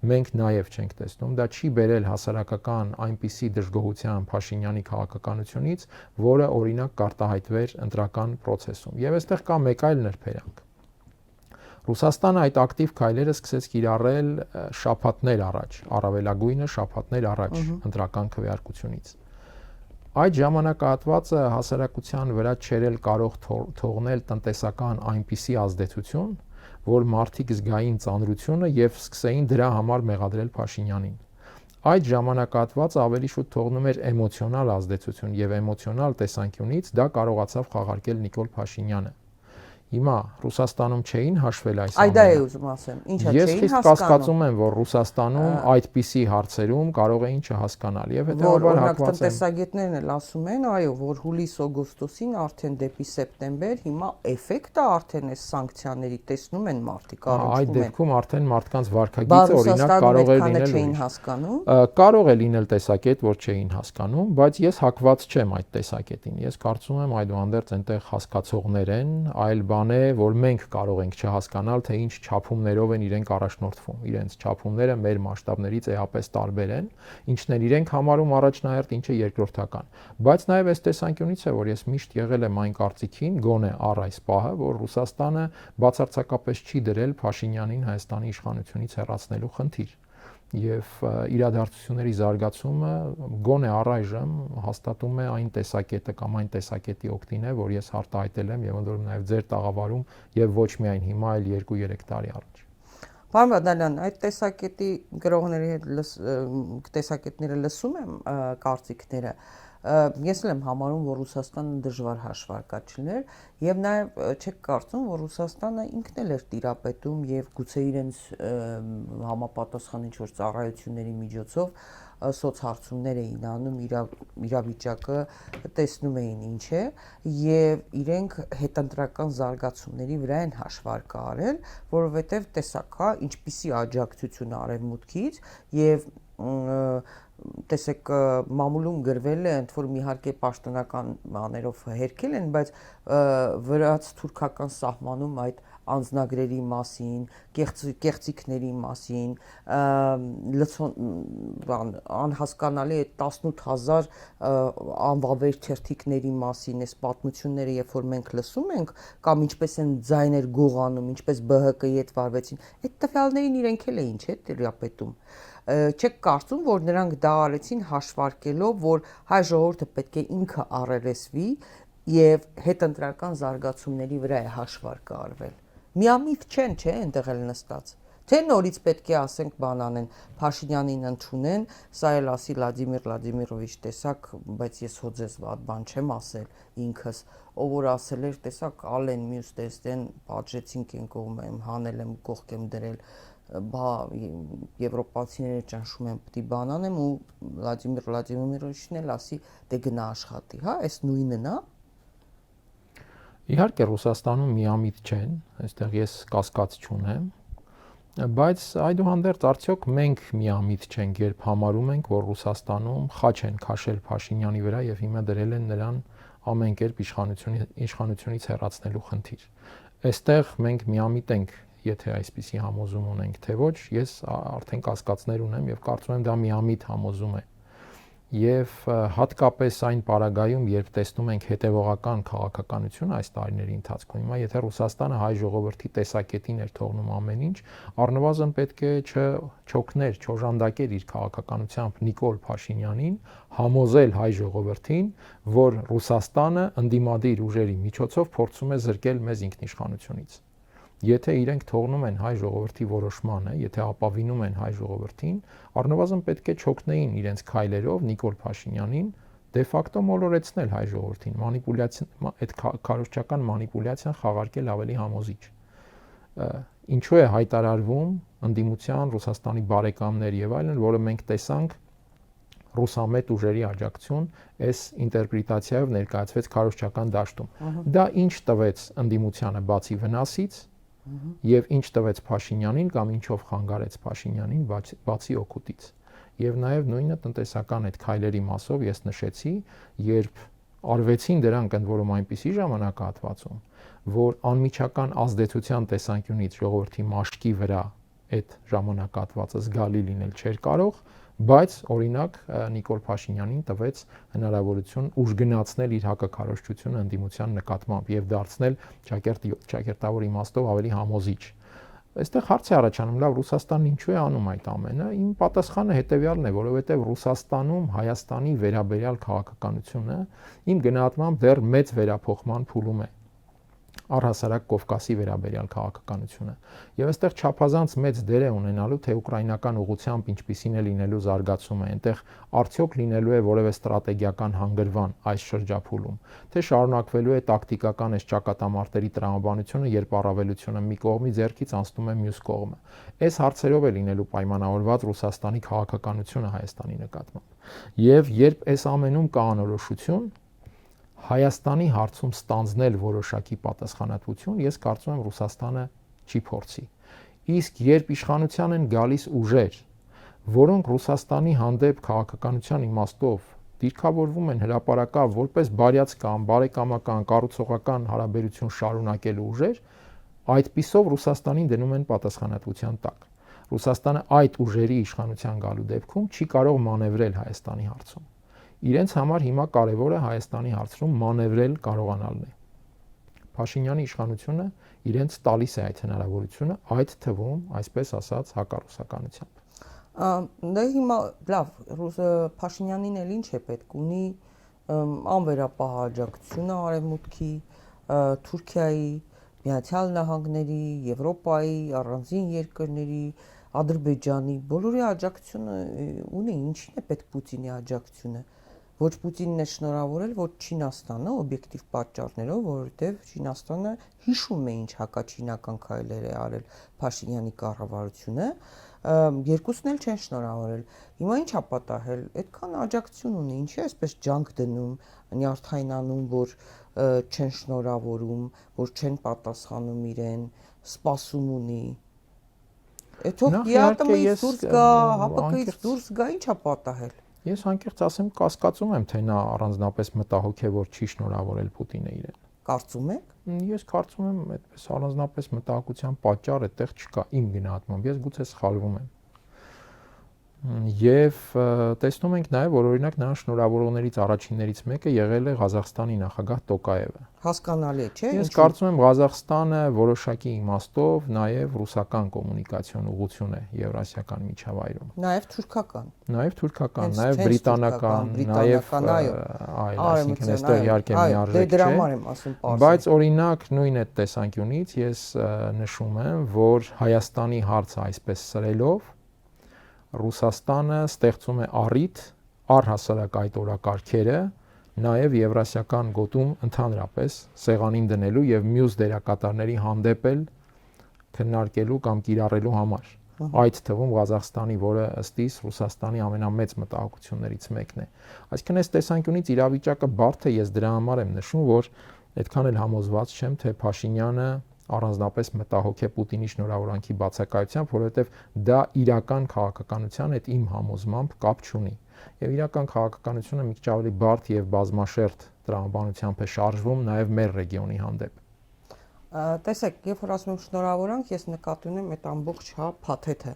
մենք նաեւ չենք տեսնում, դա չի բերել հասարակական այնպիսի դժգոհության Փաշինյանի քաղաքականությունից, որը օրինակ կարտահայտվեր ընտրական process-ում։ Եվ այստեղ կա մեկ այլ նրբերանգ։ Ռուսաստանը այդ ակտիվ քայլերը սկսեց կիրառել շաբաթներ առաջ, առավելագույնը շաբաթներ առաջ ընտրական քվեարկությունից։ Այդ ժամանակահատվածը հասարակության վրա չերել կարող թողնել տնտեսական այնպիսի ազդեցություն, որ մարդիկ զգային ծանրությունը եւ սկսեին դրա համար մեղադրել Փաշինյանին։ Այդ ժամանակահատվածը ավելի շուտ թողնում էր էմոցիոնալ ազդեցություն եւ էմոցիոնալ տեսանկյունից դա կարողացավ խաղարկել Նիկոլ Փաշինյանը։ Հիմա Ռուսաստանում չէին հաշվել այս ամենը։ Այդ է ուզում ասեմ, ինչա չէին հասկանում։ Ես խիստ կասկածում եմ, որ Ռուսաստանում այդպիսի հարցերում կարող էին չհասկանալ եւ հետեւաբար հակված են։ Տնտեսագետներն էլ ասում են, այո, որ հուլիս-օգոստոսին արդեն դեպի սեպտեմբեր հիմա էֆեկտը արդեն այս սանկցիաների տեսնում են մարդիկ, առնչվում են։ Այդ դեպքում արդեն մարդկանց վարքագիծը օրինակ կարող է լինել չէին հասկանում։ Կարող է լինել տեսակետ, որ չէին հասկանում, բայց ես հակված չեմ այդ տեսակետին։ Ես կարծում եմ այդուհանդերձ այնտեղ հասկացողներ են, այլ բան է, որ մենք կարող ենք չհասկանալ, թե ինչ չափումներով են իրենք առաջնորդվում։ Իրենց չափումները մեր մասշտաբներից էապես տարբեր են, ինչն են իրենք համարում առաջնահերթ, ինչը երկրորդական։ Բայց նաև այս տեսանկյունից է, որ ես միշտ եղել եմ այն կարծիքին, գոնե առ այս պահը, որ Ռուսաստանը բացարձակապես չի դրել Փաշինյանին Հայաստանի իշխանությունից հեռացնելու խնդիր։ Եվ իրադարձությունների զարգացումը գոնե առայժմ հաստատում է այն տեսակետը կամ այն տեսակետի օգտին է, որ ես արտահայտել եմ եւ ընդորում նաեւ ձեր տաղավարում եւ ոչ միայն հիմա, այլ 2-3 տարի առաջ։ Պարոն Բադալյան, այդ տեսակետի գրողների հետ տեսակետները լսում եմ կարծիքները։ Ես էլ եմ համարում, որ Ռուսաստանը դժվար հաշվարկաչներ եւ նաեւ չեք կարծում, որ Ռուսաստանը ինքն էլ էր տիրապետում եւ գուցե իրենց համապատասխան ինչ-որ ծառայությունների միջոցով սոցհարցումներ էին անում, իրավիճակը տեսնում էին ինչ է եւ իրենք հետընտրական զարգացումների վրա են հաշվարկը արել, որովհետեւ տեսակ հա ինչպիսի աջակցություն արևմուտքից եւ տեսեք մամուլում գրվել է, ընդ որում իհարկե պաշտոնական բաներով հերքել են, բայց վրաց թուրքական սահմանում այդ անձնագրերի մասին, կեղծիքների մասին, անհասկանալի այդ 18000 անվավեր թերթիկների մասին այս պատմությունները, երբ որ մենք լսում ենք, կամ ինչպես են ձայներ գողանում, ինչպես ԲՀԿ-ի հետ վարվեցին, այդ տվյալներին իրենք էլ էին, չէ՞, տիրապետում։ Չեք կարծում, որ նրանք դա արեցին հաշվարկելով, որ հայ ժողովուրդը պետք է ինքը առերեսվի եւ հետընտրական զարգացումների վրա է հաշվարկը արվել։ Միամիտ չեն, չէ՞, այնտեղ էլ նստած։ Թե նորից պետք է ասենք բան անեն, Փաշինյանին ընդունեն, սա էլ ասի Վլադիմիր Վլադիմիրովիչ, տեսակ, բայց ես հո ձեզ վատ բան չեմ ասել ինքս, ով որ ասել էր, տեսակ, ալեն մյուս տեստեն, պատժեցինք են կողմը, հանել եմ, կողք եմ դրել, բա եվրոպացիները ճնշում են, պետք է բան անեմ ու Վլադիմիր Վլադիմիրովիչն էլ ասի, դե գնա աշխատի, հա, այս նույնն է։ Իհարկե Ռուսաստանում միամիտ չեն, այստեղ ես կասկած չունեմ, բայց այդուհանդերձ արդյոք մենք միամիտ չենք, երբ համարում ենք, որ Ռուսաստանում խաչ են քաշել Փաշինյանի վրա եւ հիմա դրել են նրան ամեն կերպ իշխանությունից հեռացնելու խնդիր։ Այստեղ մենք միամիտ ենք, եթե այսպիսի համոզում ունենք, թե ոչ, ես արդեն կասկածներ ունեմ եւ կարծում եմ դա միամիտ համոզում է։ Եվ հատկապես այն պարագայում, երբ տեսնում ենք հետևողական քաղաքականություն այս տարիների ընթացքում, հիմա եթե Ռուսաստանը հայ ժողովրդի տեսակետին էր թողնում ամեն ինչ, առնվազն պետք է չօգներ, չօժանդակեր իր քաղաքականությամբ Նիկոլ Փաշինյանին համոզել հայ ժողովրդին, որ Ռուսաստանը ընդդիմադիր ուժերի միջոցով փորձում է զրկել մեզ ինքնիշխանությունից։ Եթե իրենք թողնում են հայ ժողովրդի որոշմանը, եթե ապավինում են հայ ժողովրդին, առնվազն պետք է չօգնեին իրենց քայլերով Նիկոլ Փաշինյանին դե ֆակտո մոլորեցնել հայ ժողովրդին, այդ քարոզչական մանիպուլյացիան խաղարկել ավելի համոզիչ։ Ինչու է հայտարարվում ընդդիմության Ռուսաստանի բարեկամներ եւ այլն, որը մենք տեսանք ռուսամետ ուժերի աջակցություն այս ինտերպրետացիայով ներկայացվեց քարոզչական դաշտում։ Դա ինչ տվեց ընդդիմությանը բացի վնասից եւ ինչ տվեց Փաշինյանին կամ ինչով խանգարեց Փաշինյանին բացի օգուտից։ Եվ նաեւ նույնը տնտեսական այդ քայլերի մասով ես նշեցի, երբ արվեցին դրանք ընդ որում այնպիսի ժամանակահատվածում, որ անմիջական ազդեցության տեսանկյունից ժողովրդի մաշկի վրա այդ ժամանակահատվածը զգալի լինել չէր կարող, բայց օրինակ Նիկոլ Փաշինյանին տվեց հնարավորություն ուժգնացնել իր հակաքարոզչությունը ընդդիմության նկատմամբ եւ դարձնել ճակերտավոր իմաստով ավելի համոզիչ։ Այստեղ հարց է առաջանում, լավ, Ռուսաստանն ինչու է անում այդ ամենը։ Իմ պատասխանը հետեւյալն է, որովհետեւ Ռուսաստանում Հայաստանի վերաբերյալ քաղաքականությունը իմ գնահատմամբ դեռ մեծ վերափոխման փուլում է։ Առհասարակ Կովկասի վերաբերյալ քաղաքականությունը։ Եվ այստեղ չափազանց մեծ դեր է ունենալու թե ուկրաինական ուղղությամբ ինչպիսին է լինելու զարգացումը, այնտեղ արդյոք լինելու է որևէ ստրատեգիական հանգրվան այս շրջափուլում, թե շարունակվելու է տակտիկական այս ճակատամարտերի տրամաբանությունը, երբ առավելությունը մի կողմի ձեռքից անցնում է մյուս կողմը։ Այս հարցերով է լինելու պայմանավորված Ռուսաստանի քաղաքականությունը Հայաստանի նկատմամբ։ Եվ երբ այս ամենում կա անորոշություն, Հայաստանի հարցում ստանձնել որոշակի պատասխանատվություն, ես կարծում եմ Ռուսաստանը չի փորձի։ Իսկ երբ իշխանության են գալիս ուժեր, որոնք Ռուսաստանի հանդեպ քաղաքականության իմաստով դիրքավորվում են հրապարակավ որպես բարյացկամ, բարեկամական, կառուցողական հարաբերություն շարունակելու ուժեր, այդպիսով Ռուսաստանին դնում են պատասխանատվության տակ։ Ռուսաստանը այդ ուժերի իշխանության գալու դեպքում չի կարող մանևրել Հայաստանի հարցում։ Իրենց համար հիմա կարևորը Հայաստանի հարցում մանևրել կարողանալն է։ Փաշինյանի իշխանությունը իրենց տալիս է այդ հնարավորությունը, այդ թվում, այսպես ասած, հակառուսականությամբ։ Դա հիմա լավ, Փաշինյանին էլ ինչ է պետք, ունի անվերապահ աջակցությունը Արևմուտքի, Թուրքիայի, Միացյալ Նահանգների, Եվրոպայի, առանձին երկրների, Ադրբեջանի, բոլորի աջակցությունը ունի, ինչին է պետք Պուտինի աջակցությունը։ Ոչ Պուտինն է շնորհավորել, ոչ Չինաստանը, օբյեկտիվ պատճառներով, որովհետև Չինաստանը հիշում է ինչ հակաչինական քայլեր է արել Փաշինյանի կառավարությունը, երկուսն էլ չեն շնորհավորել։ Հիմա ինչ է պատահել, այդքան աջակցություն ունի, ինչի է այսպես ջանք դնում, նյարդայնանում, որ չեն շնորհավորում, որ չեն պատասխանում իրեն, սպասում ունի։ Էթո ԵԱՏՄ-ից դուրս գա, ՀԱՊԿ-ից դուրս գա, ինչ է պատահել։ Ես անկեղծ ասեմ, կասկածում եմ, թե նա առանձնապես մտահոգ է, որ չի շնորհավորել Պուտինը իրեն։ Կարծում եք։ Ես կարծում եմ, այդպես առանձնապես մտահոգության պատճառ այդտեղ չկա իմ գնահատմամբ։ Ես գուցե սխալվում եմ։ Եվ տեսնում ենք նաև, որ օրինակ նրան շնորհավորողներից առաջիններից մեկը եղել է Ղազախստանի նախագահ Տոկաևը։ Հասկանալի է, չէ՞։ Ես կարծում եմ Ղազախստանը որոշակի իմաստով նաև ռուսական կոմունիկացիոն ուղղություն է Եվրասիական միջավայրում։ Նաև թուրքական։ Նաև թուրքական, Հենց նաև բրիտանական, նաև այլ, այսինքն այստեղ իհարկե միարժեք դրա չէ։ համար եմ ասում պարզ։ Բայց օրինակ նույն այդ տեսանկյունից ես նշում եմ, որ Հայաստանի հարցը այսպես սրելով Ռուսաստանը ստեղծում է առիթ առհասարակ այդ օրակարգերը նաև եվրասիական գոտում ընդհանրապես սեղանին դնելու եւ մյուս դերակատարների հանդեպ էլ քննարկելու կամ կիրառելու համար։ Այդ թվում Ղազախստանի, որը ըստ իս Ռուսաստանի ամենամեծ մտահոգություններից մեկն է։ Այսինքն այս տեսանկյունից իրավիճակը բարդ է, ես դրա համար եմ նշում, որ այդքան էլ համոզված չեմ, թե Փաշինյանը առանձնապես մտահոգ է Պուտինի շնորհավորանքի բացակայությամբ, որովհետև դա իրական քաղաքականության հետ իմ համոզմամբ կապ չունի։ Եվ իրական քաղաքականությունը մի քիչ ավելի բարդ եւ բազմաշերտ տրամաբանությամբ է շարժվում նաեւ մեր ռեգիոնի հանդեպ։ Տեսեք, երբ որ ասում եմ շնորհավորանք, ես նկատի ունեմ այդ ամբողջ փաթեթը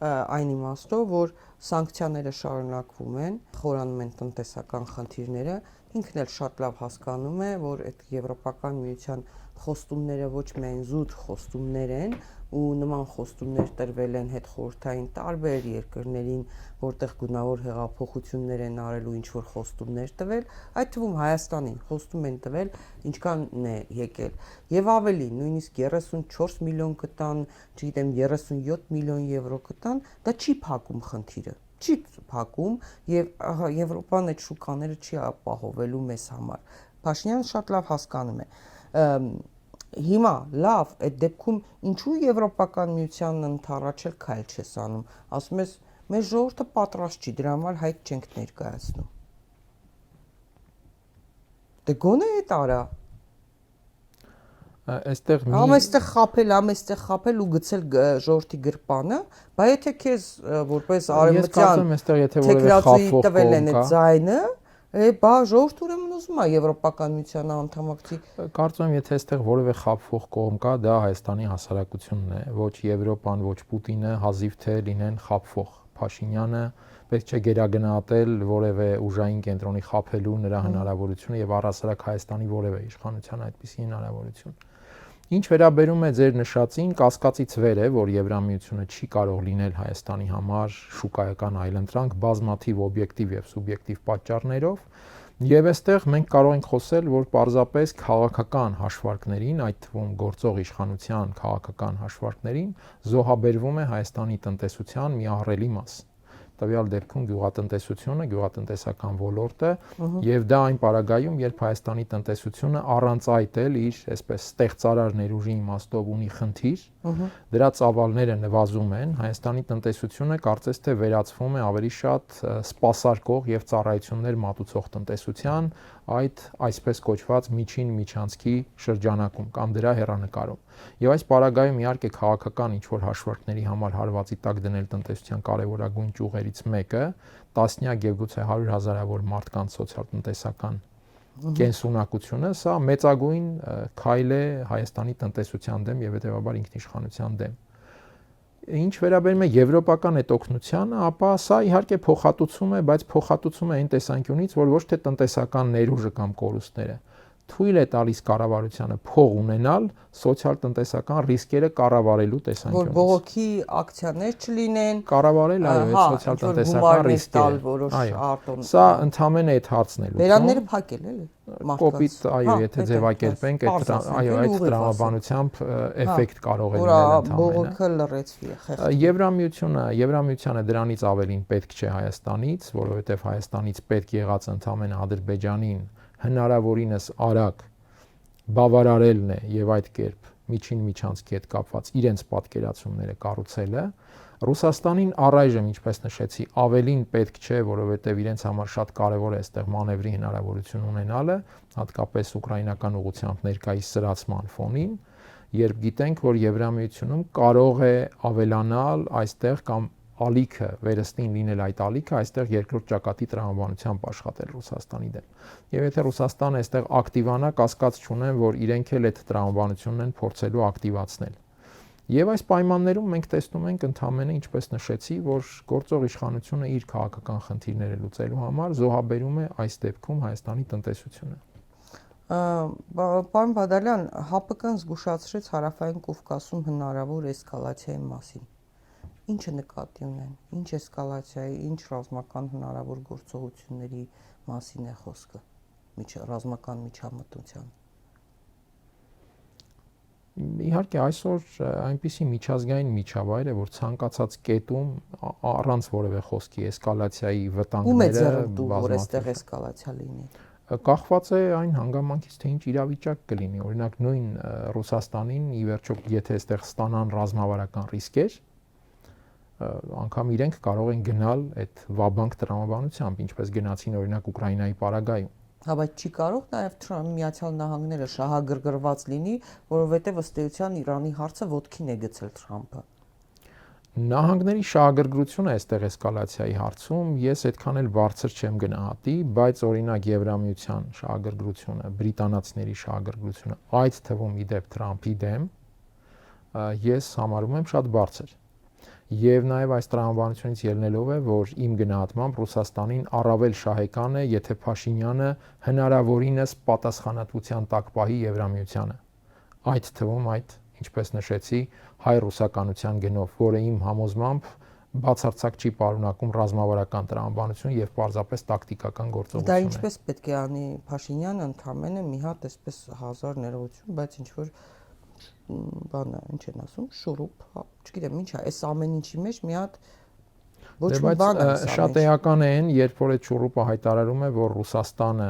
այն իմաստով, որ սանկցիաները շարունակվում են, խորանում են տնտեսական խնդիրները, ինքն էլ շատ լավ հասկանում է, որ այդ Եվրոպական միության խոստումները ոչ միայն զուտ խոստումներ են ու նման խոստումներ տրվել են հետխորհրդային տարբեր երկրներին, որտեղ գունավոր հեղափոխություններ են արել ու ինչ որ խոստումներ տվել, այդ թվում Հայաստանին խոստում են տվել, ինչքան է եկել։ Եվ ավելի, նույնիսկ 34 միլիոն կտան, չգիտեմ, 37 միլիոն եվրո կտան, դա չի փակում խնդիրը։ Չի փակում եւ Եվրոպան այդ շուկաները չի ապահովելու մեզ համար։ Փաշինյանը շատ լավ հասկանում է։ Հիմա լավ, այդ դեպքում ինչու Եվրոպական միությանն ընդառաջել քայլ չես անում։ Ասում ես, մեր ժողովուրդը պատրաստ չի, դրա համար հայտ չենք ներկայացնում։ Դե գոնե այդ արա։ Այստեղ մի Այստեղ խապել ու գցել ժողովրդի գրպանը, բայց եթե քեզ որպես արևմտյան թեկրածուի տվել են այդ ձայնը, բա ժողովուրդը ուրեմն ուզում է Եվրոպական միությանը անդամակցի։ Կարծում եմ, եթե այստեղ որևէ խաբվող կողմ կա, դա Հայաստանի հասարակությունն է, ոչ Եվրոպան, ոչ Պուտինը, հազիվ թե լինեն խաբվող։ Փաշինյանը պետք չէ գերագնահատել որևէ ուժային կենտրոնի խաբելու նրա հնարավորությունը եւ առհասարակ Հայաստանի որևէ իշխանության այդպիսի հնարավորություն։ Ինչ վերաբերում է ձեր նշածին, կասկածից վեր է, որ Եվրամիությունը չի կարող լինել Հայաստանի համար շուկայական այլընտրանք բազմաթիվ օբյեկտիվ եւ սուբյեկտիվ պատճառներով, եւ այստեղ մենք կարող ենք խոսել, որ պարզապես քաղաքական հաշվարկներին, այդ թվում գործող իշխանության քաղաքական հաշվարկներին, զոհաբերվում է Հայաստանի տնտեսության մի ահռելի մաս։ Տվյալ դեպքում գյուղատնտեսությունը, գյուղատնտեսական ոլորտը եւ դա այն պարագայում, երբ Հայաստանի տնտեսությունը առանց այդ էլ իր այսպես ստեղծարար ներուժի իմաստով ունի խնդիր, դրա ծավալները նվազում են, Հայաստանի տնտեսությունը կարծես թե վերածվում է ավելի շատ սպասարկող եւ ծառայություններ մատուցող տնտեսության, այդ այսպես կոչված միջին միջանցքի շրջանակում կամ դրա հեռանկարում։ Եվ այս պարագայում իհարկե քաղաքական ինչ որ հաշվարկների համար հարվածի տակ դնել տնտեսության կարևորագույն ճյուղերից մեկը տասնյակ եւ գուցե 100,000-ավոր մարդկանց սոցիալ-տնտեսական կենսունակությունը, սա մեծագույն քայլ է Հայաստանի տնտեսության դեմ եւ հետեւաբար ինքնիշխանության դեմ։ Ինչ վերաբերում է եվրոպական այդ օգնությանը, ապա սա իհարկե փոխհատուցում է, բայց փոխհատուցում է այն տեսանկյունից, որ ոչ թե տնտեսական ներուժը կամ կորուստները թույլ է տալիս կառավարությանը փող ունենալ սոցիալ-տնտեսական ռիսկերը կառավարելու տեսանկյունից։ Որ բողոքի ակցիաներ չլինեն, կառավարել այո, այդ սոցիալ-տնտեսական ռիսկերը։ Այո, սա ընդհանրապես այդ հարցն է լուծում։ Բերանները փակել էլի։ Կոպիտ, այո, եթե ձևակերպենք, այդ տրամաբանությամբ էֆեկտ կարող է լինել ընդհանրապես։ Բողոքը լրացվի, խեղճ։ Եվրամիությունը դրանից ավելին պետք չէ Հայաստանից, որովհետև Հայաստանից պետք եղած ընդհանրապես Ադրբեջանին հնարավորինս արագ բավարարելն է եւ այդ կերպ միջին միջանցքի հետ կապված իրենց պատկերացումները կառուցելը Ռուսաստանին առայժմ, ինչպես նշեցի, ավելին պետք չէ, որովհետեւ իրենց համար շատ կարեւոր է այստեղ մանևրի հնարավորություն ունենալը, հատկապես ուկրաինական ուղղությամբ ներկայիս սրացման ֆոնին, երբ գիտենք, որ Եվրամիությունում կարող է ավելանալ այստեղ կամ ալիքը վերստին լինել այդ ալիքը, այստեղ երկրորդ ճակատի տրամաբանությամբ աշխատել Ռուսաստանի դեմ։ Եվ եթե Ռուսաստանը այստեղ ակտիվանա, կասկած չունեմ, որ իրենք էլ այդ տրամաբանությունն են փորձելու ակտիվացնել։ Եվ այս պայմաններում մենք տեսնում ենք ընդհանրապես, ինչպես նշեցի, որ գործող իշխանությունը իր քաղաքական խնդիրները լուծելու համար զոհաբերում է այս դեպքում Հայաստանի տնտեսությունը։ Պարոն Բադալյան, ՀԱՊԿ-ն զգուշացրեց Հարավային Կովկասում հնարավոր էսկալացիայի մասին։ Ինչը նկատի ունեն, ինչ էսկալացիայի, ինչ ռազմական հնարավոր գործողությունների մասին է խոսքը, ռազմական միջամտության։ Իհարկե այսօր այնպիսի միջազգային միջավայր է, որ ցանկացած կետում առանց որևէ խոսքի էսկալացիայի վտանգները որ այստեղ էսկալացիա լինի։ Կախված է այն հանգամանքից, թե ինչ իրավիճակ կլինի։ Օրինակ նույն Ռուսաստանին ի վերջո եթե այստեղ ստանան ռազմավարական ռիսկեր, անգամ իրենք կարող են գնալ այդ վաբանկ տրամաբանությամբ, ինչպես գնացին օրինակ Ուկրաինայի պարագայում։ Հա, բայց չի կարող նաև Միացյալ Նահանգները շահագրգռված լինի, որովհետև ըստ էության Իրանի հարցը ոտքին է գցել Թրամփը։ Նահանգների շահագրգռությունը այստեղ էսկալացիայի հարցում ես այդքան էլ բարձր չեմ գնահատի, բայց օրինակ Եվրամիության շահագրգռությունը, բրիտանացիների շահագրգռությունը, այդ թվում իդեպ Թրամփի դեմ, ես համարում եմ շատ բարձր։ Եվ նաև այս տրամաբանությունից ելնելով է, որ իմ գնահատմամբ Ռուսաստանին առավել շահեկան է, եթե Փաշինյանը հնարավորինս պատասխանատվության տակ պահի Եվրամիությանը։ Այդ թվում այդ, ինչպես նշեցի, հայ-ռուսականության գնով, որը իմ համոզմամբ բացարձակ չի պարունակում ռազմավարական տրամաբանություն եւ պարզապես տակտիկական գործողություն է։ Դա ինչպես պետք է անի Փաշինյանը, ընդամենը մի հատ այսպես 1000 ներողություն, բայց ինչ որ բանը, ինչ են ասում, շուրուփ, հա, չգիտեմ, ինչ է, այս ամեն ինչի մեջ մի հատ ոչ մի բան է։ Շատ էական է այն, երբ որ այդ շուրուփը հայտարարում է, որ Ռուսաստանը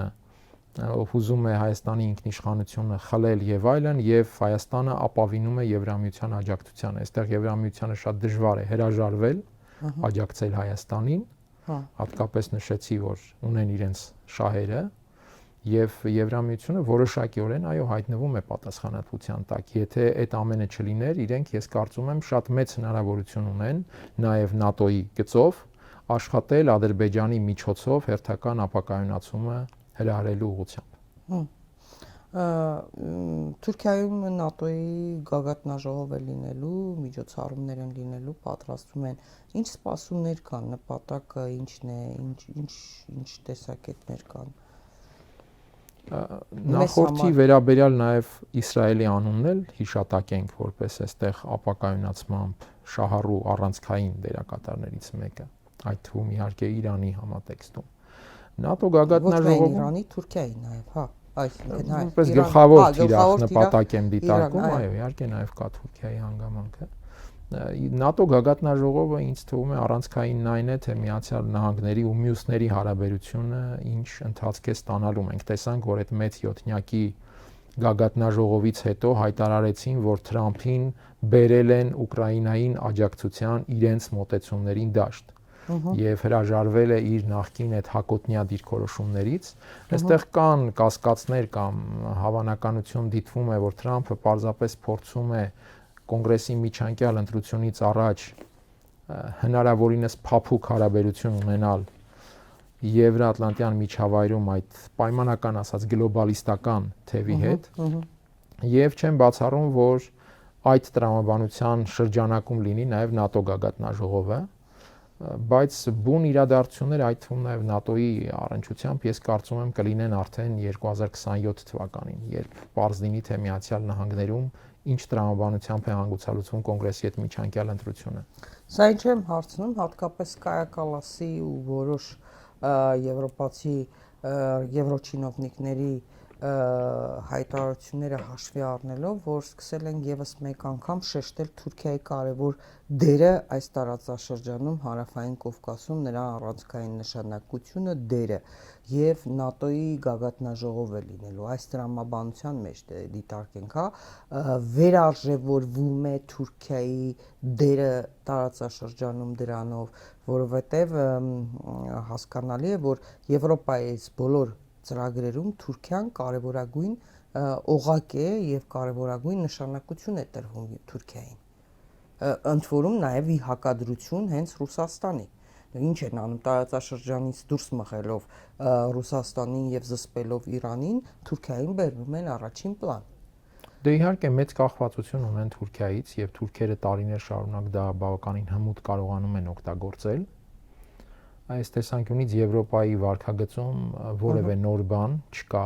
ուզում է Հայաստանի ինքնիշխանությունը խլել եւ այլն, եւ Հայաստանը ապավինում է Եվրամիության աջակցությանը։ Այստեղ Եվրամիությանը շատ դժվար է հրաժարվել աջակցել Հայաստանին, հատկապես նշեցի, որ ունեն իրենց շահերը, եւ Եվրամիությունը որոշակիորեն այո հայտնվում է պատասխանատվության տակ։ Եթե այդ ամենը չլիներ, իրենք ես կարծում եմ շատ մեծ հնարավորություն ունեն նաեւ ՆԱՏՕ-ի գծով աշխատել Ադրբեջանի միջոցով հերթական ապակայունացումը հրահրելու ուղղությամբ։ Թուրքիայում ՆԱՏՕ-ի գագաթնաժողով է լինելու, միջոցառումներ են լինելու, պատրաստվում են։ Ինչ սպասումներ կան, նպատակը ինչն է, ինչ տեսակետներ կան։ Նախորդի վերաբերյալ նաև Իսրայելի անունն էլ հիշատակենք որպես այստեղ ապակայունացմամբ շահառու առանցքային դերակատարներից մեկը, այդ թվում իհարկե Իրանի համատեքստում։ ՆԱՏՕ գագաթնաժողովում Իրանի, Թուրքիայի նաև, հա, այսինքն հայ։ Որպես գլխավոր թիրախ նպատակ եմ դիտարկում, այո, իհարկե նաև կա Թուրքիայի հանգամանքը։ ՆԱՏՕ գագաթնաժողովը ինձ թվում է առանցքայինն այն է, թե Միացյալ Նահանգների ու մյուսների հարաբերությունը ինչ ընթացք է ստանալու։ Մենք տեսանք, որ այդ մեծ յոթնյակի գագաթնաժողովից հետո հայտարարեցին, որ Թրամփին բերել են Ուկրաինային աջակցության իրենց մոտեցումներին դաշտ եւ հրաժարվել է իր նախկին այդ հակոտնյա դիրքորոշումներից։ Այստեղ կան կասկածներ կամ հավանականություն դիտվում է, որ Թրամփը պարզապես փորձում է Կոնգրեսի միջանկյալ ընտրությունից առաջ հնարավորինս փափուկ հարաբերություն ունենալ Եվրատլանտյան միջավայրում այդ պայմանական ասած գլոբալիստական թևի հետ եւ չեմ բացառում, որ այդ տրամաբանության շրջանակում լինի նաեւ ՆԱՏՕ գագաթնաժողովը, բայց բուն իրադարձությունները այդ թվում նաեւ ՆԱՏՕ-ի առնչությամբ ես կարծում եմ կլինեն արդեն 2027 թվականին, երբ պարզ լինի թե Միացյալ Նահանգներում ինչ տրամաբանությամբ է հանգուցալուծվում կոնգրեսի այդ միջանկյալ ընտրությունը։ Սա ինչ եմ հարցնում, հատկապես Կայա Կալասի ու որոշ եվրոպացի եվրոչինովնիկների հայտարարությունները հաշվի առնելով, որ սկսել են եւս մեկ անգամ շեշտել Թուրքիայի կարևոր դերը այս տարածաշրջանում Հարավային Կովկասում, նրա առանցքային նշանակությունը, դերը եւ ՆԱՏՕ-ի գագաթնաժողով է լինելու այս տրամաբանության մեջ դիտարկենք, հա, վերարժևորվում է Թուրքիայի դերը տարածաշրջանում դրանով, որովհետեւ հասկանալի է, որ Եվրոպայից բոլոր ծրագրերում Թուրքիան կարևորագույն օղակ է եւ կարևորագույն նշանակություն է տրվում Թուրքիային։ ընդ որում նաև ի հակադրություն հենց Ռուսաստանի։ Ինչ են անում տարածաշրջանից դուրս մղելով Ռուսաստանին եւ զսպելով Իրանին, Թուրքիային բերվում են առաջին պլան։ Դե իհարկե մեծ կախվածություն ունեն Թուրքիայից եւ թուրքերը տարիներ շարունակ դա բավականին հմուտ կարողանում են օգտագործել։ Այս տեսանկյունից Եվրոպայի վարքագծում որևէ նոր բան չկա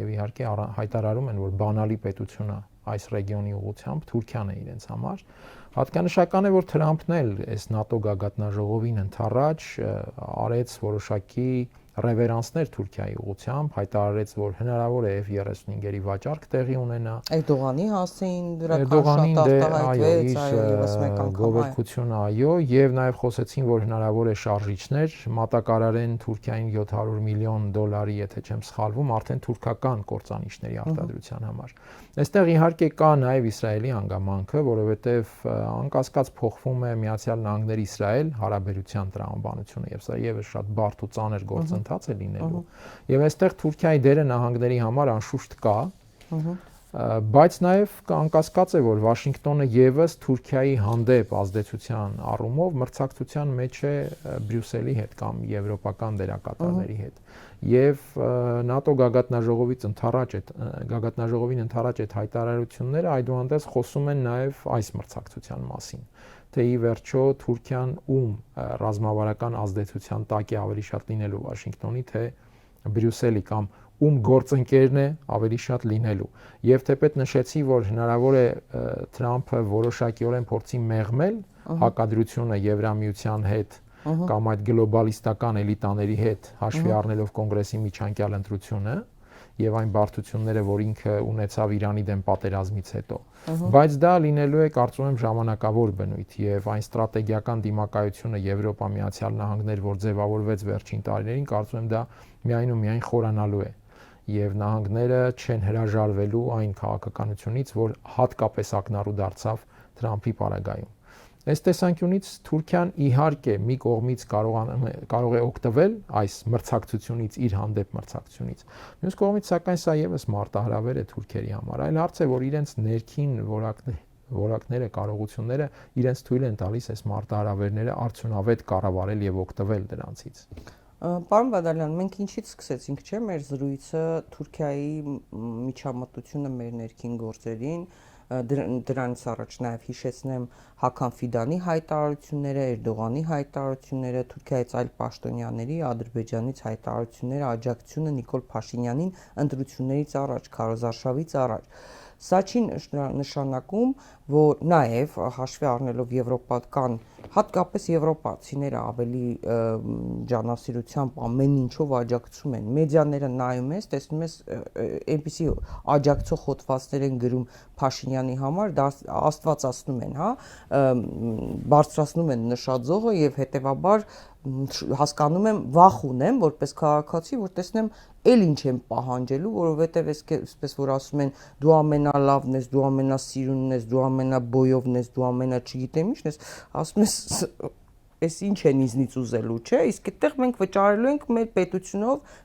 եւ իհարկե հայտարարում են, որ բանալի պետությունը այս ռեգիոնի ուղղությամբ Թուրքիան է իրենց համար։ Հատկանշական է, որ Թրամփն էլ այս ՆԱՏՕ գագաթնաժողովին ընթառաջ արեց որոշակի ռևերանսներ Թուրքիայի ուղղությամբ, հայտարարեց, որ հնարավոր է F-35-երի վաճառք տեղի ունենա։ Էրդողանի հասցեին դրական շատ արտահայտվեց, այո, եւս մեկ անգամ գովերքությունը, այո, եւ նաեւ խոսեցին, որ հնարավոր է շարժիչներ մատակարարեն Թուրքիային $700 միլիոն, եթե չեմ սխալվում, արդեն թուրքական կործանիչների արտադրության համար։ Այստեղ իհարկե կա նաեւ Իսրայելի հանգամանքը, որովհետեւ անկասկած փոխվում է Միացյալ Նահանգներ Իսրայել հարաբերության տրամաբանությունը եւ սա եւս շատ բարդ ու ծանր գործընթաց է լինելու։ Եվ այստեղ Թուրքիայի դերը նահանգների համար անշուշտ կա, բայց նաև անկասկած է, որ Վաշինգտոնը եւս Թուրքիայի հանդեպ ազդեցության առումով մրցակցության մեջ է Բրյուսելի հետ կամ եվրոպական դերակատարների հետ։ Եվ ՆԱՏՕ գագաթնաժողովին ընթառաջ այդ հայտարարությունները այդուհանդերձ խոսում են նաև այս մրցակցության մասին, թե ի վերջո Թուրքիան ում ռազմավարական ազդեցության տակ է ավելի շատ լինելու Վաշինգտոնի, թե Բրյուսելի կամ ում գործընկերն է ավելի շատ լինելու։ Եվ թեպետ նշեցի, որ հնարավոր է Թրամփը որոշակիորեն փորձի մեղմել հակադրությունը Եվրամիության հետ կամ այդ գլոբալիստական էլիտաների հետ, հաշվի առնելով կոնգրեսի միջանկյալ ընտրությունը եւ այն բարդությունները, որ ինքը ունեցավ Իրանի դեմ պատերազմից հետո։ Բայց դա լինելու է, կարծում եմ, ժամանակավոր բնույթ եւ այն ստրատեգիական դիմակայությունը Եվրոպա Միացյալ Նահանգներ, որ ձևավորվեց վերջին տարիներին, կարծում եմ դա միայն ու միայն խորանալու է եւ նահանգները չեն հրաժարվելու այն քաղաքականությունից, որ հատկապես ակնառու դարձավ Թրամփի պարագայում։ Այս տեսանկյունից Թուրքիան իհարկե մի կողմից կարող է օգտվել այս մրցակցությունից, իր հանդեպ մրցակցությունից։ Մյուս կողմից սակայն սա եւս մարտահրավեր է թուրքերի համար։ Այլ հարց է, որ իրենց ներքին որակները, կարողությունները իրենց թույլ են տալիս այս մարտահրավերները արդյունավետ կառավարել եւ օգտվել դրանցից։ Պարոն Բադալյան, մենք ինչից սկսեցինք, չէ՞, մեր զրույցը Թուրքիայի միջամտությունը մեր ներքին գործերին, դրանից առաջ նաև հիշեցնեմ Հական Ֆիդանի հայտարարությունները, Էրդողանի հայտարարությունները, Թուրքիայից այլ պաշտոնյաների, Ադրբեջանից հայտարարությունները, աջակցությունը Նիկոլ Փաշինյանին ընտրություններից առաջ, քարոզարշավից առաջ։ Սա չի նշանակում, որ նաև հաշվի առնելով եվրոպական, հատկապես եվրոպացիները ավելի ջանասիրությամբ ամեն ինչով աջակցում են։ Մեդիաները նայում ես, տեսնում ես այնպիսի աջակցող հոդվածներ են գրում Փաշինյանի համար, դա աստվածացնում են, հա, բարձրացնում են նշաձողը եւ հետեւաբար հասկանում եմ, վախ ունեմ որպես քաղաքացի, որ տեսնեմ էլ ինչ եմ պահանջելու, որովհետև այսպես որ ասում են դու ամենալավն ես, դու ամենասիրունն ես, դու ամենաբոյովն ես, դու ամենա չգիտեմ ինչն ես, ասում ես այս ինչ են ինձնից ուզելու, չէ՞, իսկ այդտեղ մենք վճարելու ենք մեր պետությունով,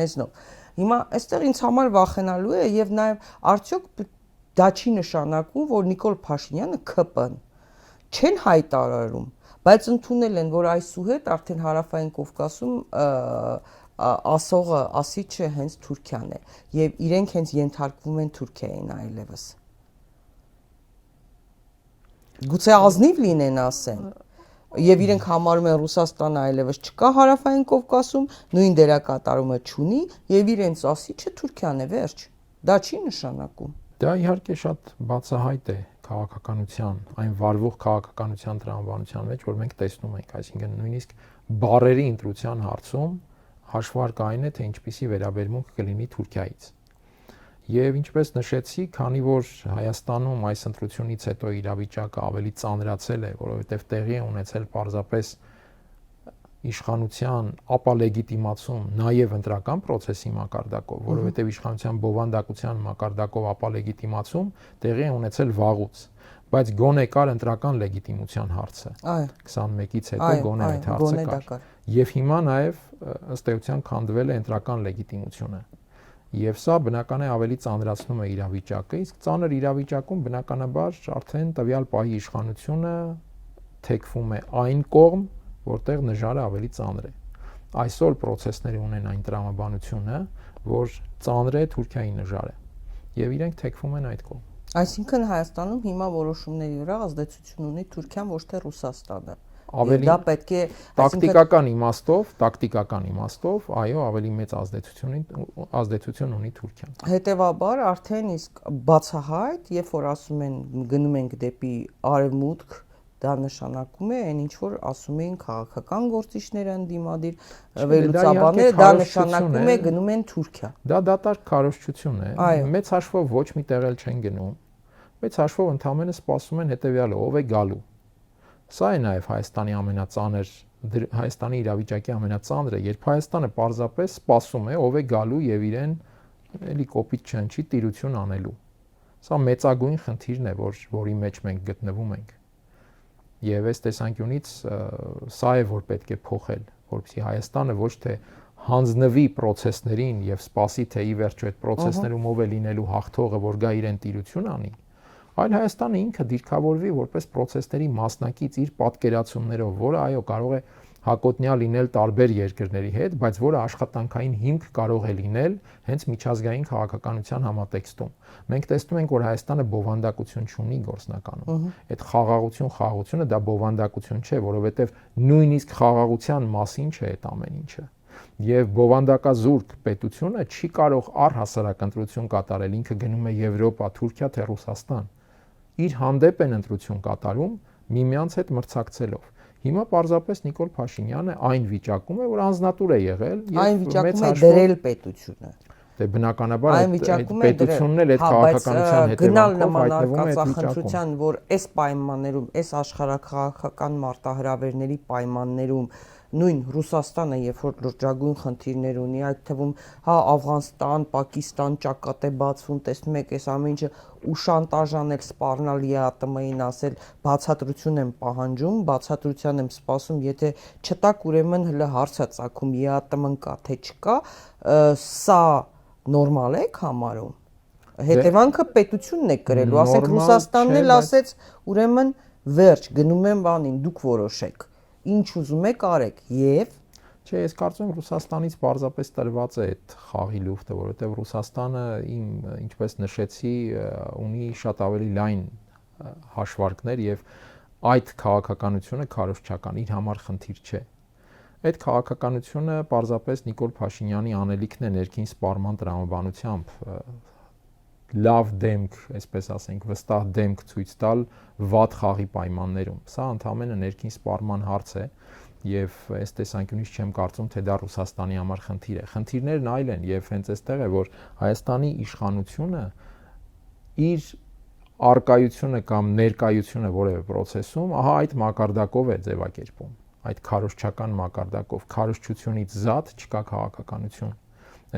մեզնով։ Հիմա այստեղ ինձ համար վախենալու է եւ նաեւ արդյոք դա չի նշանակում, որ Նիկոլ Փաշինյանը ԿՊ-ն չեն հայտարարում, բայց ընդունել են, որ այսուհետ արդեն Հարավային Կովկասում ասողը, ասիչը հենց Թուրքիան է եւ իրենք հենց ենթարկվում են Թուրքիային այլևս։ Գուցե ազնիվ լինեն ասեն։ Եվ իրենք համարում են Ռուսաստանը այլևս չկա Հարավային Կովկասում, նույն դերակատարումը չունի եւ իրենց ասիչը Թուրքիան է, վերջ։ Դա չի նշանակում։ Դա իհարկե շատ բացահայտ է քաղաքականության, այն վարվող քաղաքականության տրամաբանության մեջ, որ մենք տեսնում ենք, այսինքն նույնիսկ բառերի ընտրության հարցում հաշվարկային է, թե ինչպիսի վերաբերմունք կլինի Թուրքիայից։ Եվ ինչպես նշեցի, քանի որ Հայաստանում այս ընտրությունից հետո իրավիճակը ավելի ծանրացել է, որովհետև տեղի է ունեցել պարզապես իշխանության ապալեգիտիմացում նաև ընտրական process-ի մակարդակով, որովհետև իշխանության բովանդակության մակարդակով ապալեգիտիմացում տեղի է ունեցել վաղուց, բայց գոնե կար ընտրական լեգիտիմության հարցը։ 21-ից հետո գոնե այդ հարցը կար։ Եվ հիմա նաև ըստ էության քանդվել է ընտրական լեգիտիմությունը։ Եվ սա բնական է ավելի ծանրացնում է իրավիճակը, իսկ ծանր իրավիճակում բնականաբար արդեն տվյալ պահի իշխանությունը թեքվում է այն կողմ, որտեղ նժարը ավելի ծանր է։ Այսօր process-ները ունեն այն տրամաբանությունը, որ ծանր է Թուրքիայի նժարը, եւ իրենք թեքվում են այդ կողմ։ Այսինքն Հայաստանում հիմա որոշումների վրա ազդեցություն ունի Թուրքիան, ոչ թե Ռուսաստանը։ Ավելի դա պետք է տակտիկական իմաստով, այո, ավելի մեծ ազդեցություն ունի Թուրքիան։ Հետևաբար արդեն իսկ բացահայտ, երբ որ ասում են գնում ենք դեպի արևմուտք, դա նշանակում է այն ինչ որ ասում էին քաղաքական գործիչները ընդդիմադիր վերլուծաբանները, դա նշանակում է գնում են Թուրքիա։ Դա դատարկ քարոզչություն է։ Մեծ հաշվով ոչ մի տեղ էլ չեն գնում։ Մեծ հաշվով ընդհանրապես սպասում են հետեւյալը, ով է գալու։ Սա է նաև Հայաստանի իրավիճակի ամենածանրը, երբ Հայաստանը պարզապես սպասում է, ով է գալու եւ իրեն էլի կոպիտ չնչի տիրություն անելու։ Սա մեծագույն խնդիրն է, որի մեջ մենք գտնվում ենք։ Եվ այս տեսանկյունից սա է, որ պետք է փոխել, որպեսզի Հայաստանը ոչ թե հանձնվի process-ներին եւ սպասի, թե ի վերջո այդ process-ներում ով է լինելու հաղթողը, որ գա իրեն տիրություն անի, այլ Հայաստանը ինքը դիրքավորվի որպես process-ների մասնակից իր պատկերացումներով, որը այո կարող է հակոտնյա լինել տարբեր երկրների հետ, բայց որը աշխատանքային հիմք կարող է լինել հենց միջազգային քաղաքականության համատեքստում։ Մենք տեսնում ենք, որ Հայաստանը բովանդակություն չունի գործնականում։ Այդ խաղաղությունը դա բովանդակություն չէ, որովհետև նույնիսկ խաղաղության մասին չէ այդ ամեն ինչը։ Եվ բովանդակազուրկ պետությունը չի կարող առհասարակ ընտրություն կատարել, ինքը գնում է Եվրոպա, Թուրքիա, թե Ռուսաստան։ Իր հանդեպ են ընտրություն կատարում միմյանց հետ մրցակցելով։ Հիմա պարզապես Նիկոլ Փաշինյանը այն վիճակում է, որ անձնատուր է եղել եւ այն վիճակում է դրել պետությունը։ Դե բնականաբար այդ պետությունն էլ այդ քաղաքականության հետևանքով հայտնվում է այդ վիճակում, որ այս պայմաններում, այս աշխարհակաղակական մարտահրավերների պայմաններում նույն Ռուսաստանը, երբ որ լրջագույն խնդիրներ ունի, այդ թվում Աֆղանստան, Պակիստան ճակատ է բացվում, տեսնում եք այս ամեն ինչը ու շանտաժանել, սպառնալ ԵԱՏՄ-ին, ասել բացատրություն եմ պահանջում, բացատրության եմ սպասում, եթե չտաք, ուրեմն հələ հարց է ծագում ԵԱՏՄ-ն կա թե չկա, սա նորմալ է համարում։ Հետևանքը պետությունն է կրելու, ասենք Ռուսաստանն էլ ասեց, ուրեմն վերջ, գնում եմ բանին, դուք որոշեք։ Ինչ ուզում եք արեք եւ Չէ, ես կարծում եմ Ռուսաստանից պարզապես տրված է այդ խաղի լուֆտը, որովհետեւ Ռուսաստանը ինչպես նշեցի, ունի շատ ավելի լայն հաշվարկներ եւ այդ քաղաքականությունը քարոզչական իր համար խնդիր չէ։ Այդ քաղաքականությունը պարզապես Նիկոլ Փաշինյանի անելիքն է ներքին սպառման տրամաբանությամբ լավ դեմք, այսպես ասենք, վստահ դեմք ցույց տալ վատ խաղի պայմաններում։ Սա ընդհանրապես ներքին սպառման հարց է եւ այս տեսանկյունից չեմ կարծում, թե դա Ռուսաստանի համար խնդիր է։ Խնդիրներն այլ են եւ հենց այստեղ է, որ Հայաստանի իշխանությունը իր արկայությունը կամ ներկայությունը որևէ process-ում, ահա այդ մակարդակով է ձևակերպում։ Այդ քարոզչական մակարդակով, քարոզչությունից զատ չկա քաղաքականություն։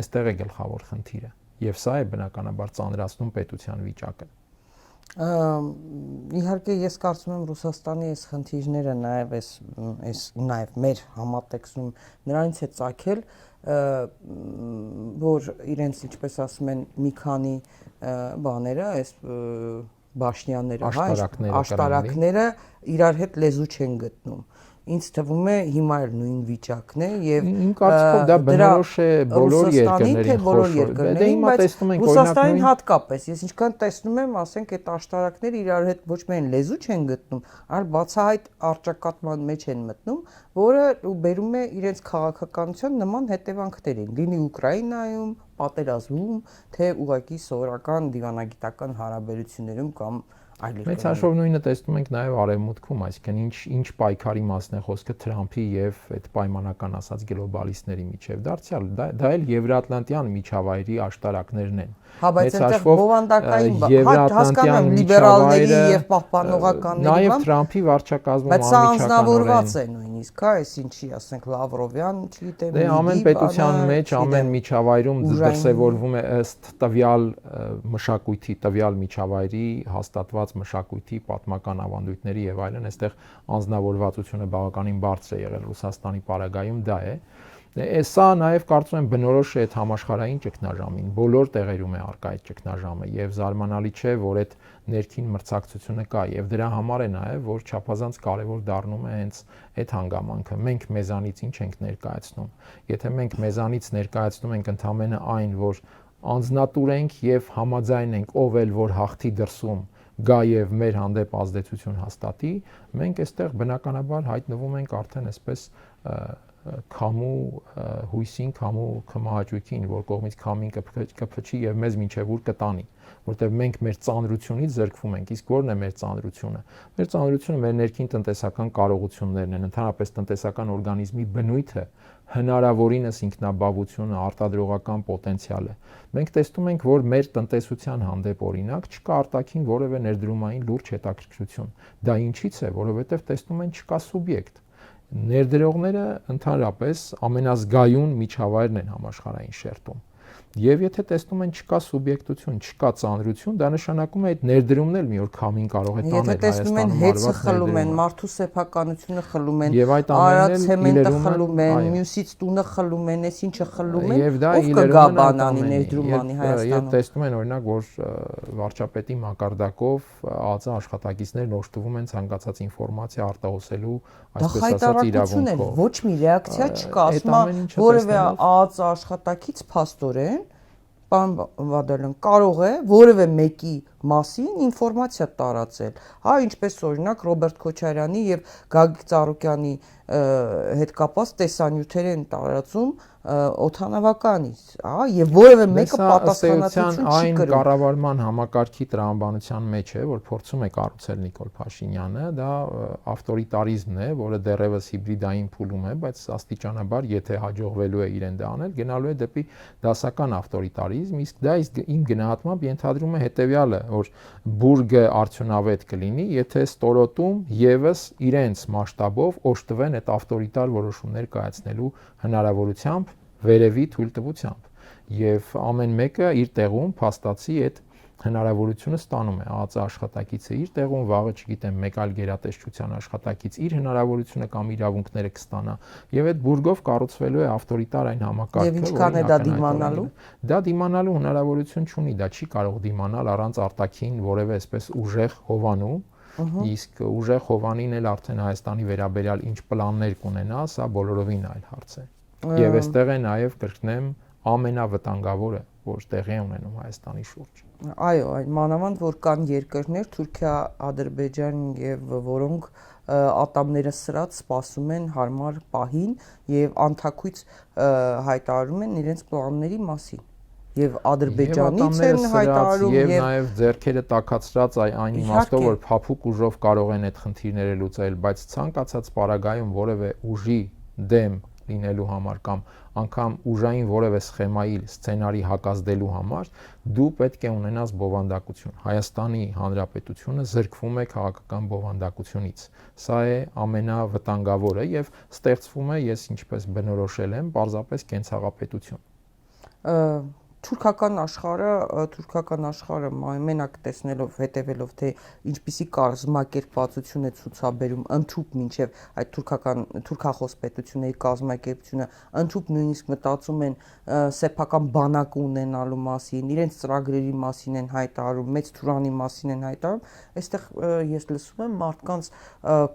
Այստեղ է գլխավոր խնդիրը։ Եվ սա է բնականաբար ծանրացնում պետության վիճակը։ Իհարկե ես կարծում եմ Ռուսաստանի այս խնդիրները նաև մեր համատեքստում նրանից է ծագել, որ իրենց ինչպես ասում են մի քանի բաները, այս բաշնյաները, աշտարակները իրար հետ լեզու չեն գտնում։ Ինձ թվում է հիմա էլ նույն վիճակն է եւ իմ կարծիքով դա բնորոշ է բոլոր երկրներին, բայց Ռուսաստանին հատկապես ես ինչքան տեսնում եմ, ասենք այդ աշտարակները իրար հետ ոչ միայն լեզու չեն գտնում, այլ բացահայտ առճակատման մեջ են մտնում, որը բերում է իրենց քաղաքականության նման հետևանքներին, լինի Ուկրաինայում, պատերազմում, թե ուղղակի սովորական դիվանագիտական հարաբերություններում կամ Մեծ հաշվով նույնը տեսնում ենք նաև արևմուտքում, այսինքն ինչ պայքարի մասն է խոսքը Թրամփի եւ այդ պայմանական ասած գլոբալիստների միջև։ Դարձյալ դա էլ Եվրատլանտյան միջավայրի աշտարակներն են։ Բայց այնտեղ բովանդակային հասկանում լիբերալների եւ պահպանողականների նաև Թրամփի վարչակազմում բայց սա անձնավորված է նույնիսկ, այս ինչի, ասենք Լավրովյան, չգիտեմ, դե ամեն պետության մեջ, ամեն միջավայրում դրսևորվում է ըստ տվյալ մշակույթի, տվյալ միջավայրի հաստատված մշակույթի պատմական ավանդույթների եւ այլն, այստեղ անձնավորվածությունը բավականին բարձր է եղել Ռուսաստանի պարագայում դա է Սա նաև կարծում եմ բնորոշ է այդ համաշխարհային ճգնաժամին, բոլոր տեղերում է արկա այդ ճգնաժամը եւ զարմանալի չէ, որ այդ ներքին մրցակցությունը կա եւ դրա համար է նաև, որ չափազանց կարեւոր դառնում է հենց այդ հանգամանքը։ Մենք մեզանից ինչ ենք ներկայացնում։ Եթե մենք մեզանից ներկայացնում ենք ընդամենը այն, որ անձնատուր ենք եւ համաձայն ենք ով էլ որ հաղթի դրսում գա եւ մեր հանդեպ ազդեցություն հաստատի, մենք այստեղ բնականաբար հայտնվում ենք արդեն այսպես քամու հույսին, քամու քմահաճույքին, որ կողմից քամին կփչի եւ մեզ մինչեւ ուր կտանի, որտեղ մենք մեր ծանրությունից զրկվում ենք։ Իսկ ո՞րն է մեր ծանրությունը։ Մեր ծանրությունը մեր ներքին տնտեսական կարողություններն են, ընդհանրապես տնտեսական օրգանիզմի բնույթը, հնարավորինս ինքնաբավությունը, արտադրողական պոտենցիալը։ Մենք տեսնում ենք, որ մեր տնտեսության հանդեպ օրինակ չկա արտաքին որևէ ներդրումային լուրջ հետաքրքրություն։ Դա ինչից է, որովհետեւ տեսնում են չկա սուբյեկտ։ Ներդրողները ընդհանրապես ամենազգայուն միջավայրն են համաշխարհային շերտում։ Եվ եթե տեսնում են չկա սուբյեկտություն, չկա ծանրություն, դա նշանակում է այդ ներդրումն էլ մի օր քամին կարող է տանել Եթե տեսնում են հեծը խլում են, մարդու սեփականությունը խլում են, արած ցեմենտը խլում են, մյուսից տունը խլում են, այս ինչը խլում են, ով կգա բանանի ներդրումանի Հայաստանում։ Եվ տեսնում են օրինակ, որ վարչապետի մակարդակով ԱԱԾ աշխատակիցներն օժտվում են ցանկացած ինֆորմացիա արտահոսելու, այսպես ասած, իրավունքով։ Ոչ մի ռեակցիա չկա, ասում է որևէ ԱԱԾ աշխատակից փաստորեն Պարոն Բադալյան կարող է որևէ մեկի մասին ինֆորմացիա տարածել, հա, ինչպես օրինակ Ռոբերտ Քոչարյանի եւ Գագիկ Ծառուկյանի հետ կապված տեսանյութեր են տարածում օդանավականից, հա, եւ որևէ մեկը պատասխանատվություն չի այն կրում։ կառավարման համակարգի տրամաբանության մեջ է, որ փորձում է կառուցել Նիկոլ Փաշինյանը, դա ավտորիտարիզմն է, որը դեռևս հիբրիդային փուլում է, բայց աստիճանաբար, եթե հաջողվելու է իրեն դա անել, գնալու է դեպի դասական ավտորիտարիզմ, իսկ դա իմ գնահատմամբ ենթադրում է հետեւյալը, որ բուրգը արդյունավետ կլինի, եթե ստորոտում եւս իրենց մասշտաբով օժտվեն այդ ավտորիտար որոշումներ կայացնելու հնարավորությամբ վերևի թույլտվությամբ եւ ամեն մեկը իր տեղում փաստացի այդ հնարավորությունը ստանում է ԱԱԾ աշխատակիցը իր տեղում վաղը չգիտեմ մեկ այլ գերատեսչության աշխատակից իր հնարավորությունը կամ իրավունքները կստանա եւ այդ բուրգով կառուցվելու է ավտորիտար այն համակարգը եւ ինչքան է դա դիմանալու դա դիմանալու հնարավորություն չունի դա չի կարող դիմանալ առանց արտաքին որևէ այսպես ուժեղ հովանու իսկ ուժեղ հովանին էլ արդեն Հայաստանի վերաբերյալ ինչ պլաններ կունենա սա բոլորովին այլ հարց է եւ այստեղ է նաեւ կրկնեմ ամենավտանգավորը որ տեղի է ունենում Հայաստանի շուրջ այո այն մանավանդ որ կան երկրներ Թուրքիա, Ադրբեջան եւ որոնք ատամները սրած սպասում են հարմար պահին եւ անթակույց հայտարարում են իրենց պլանների մասին եւ Ադրբեջանից են հայտարարում եւ նաեւ ձեռքերը տաքացրած այն իմաստով որ փափուկ ուժով կարող են այդ խնդիրները լուծել բայց ցանկացած պարագայում որևէ ուժի դեմ լինելու համար կամ անգամ ուժային որևէ սխեմայի սցենարի հակազդելու համար դու պետք է ունենաս բովանդակություն Հայաստանի Հանրապետությունը զրկվում է քաղաքական բովանդակությունից սա է ամենավտանգավորը եւ ստեղծվում է ես ինչպես բնորոշել եմ պարզապես կենցաղապետություն Թուրքական աշխարհը մենակ տեսնելով հետևելով թե ինչպիսի կազմակերպվածություն է ցուցաբերում ընդհանուր մինչև այդ թուրքախոս պետությունների կազմակերպությունը ընդհանուր նույնիսկ մտածում են սեփական բանակ ունենալու մասին, իրենց ծրագրերի մասին են հայտարարում, մեծ թուրանի մասին են հայտարարում, այստեղ ես լսում եմ մարդկանց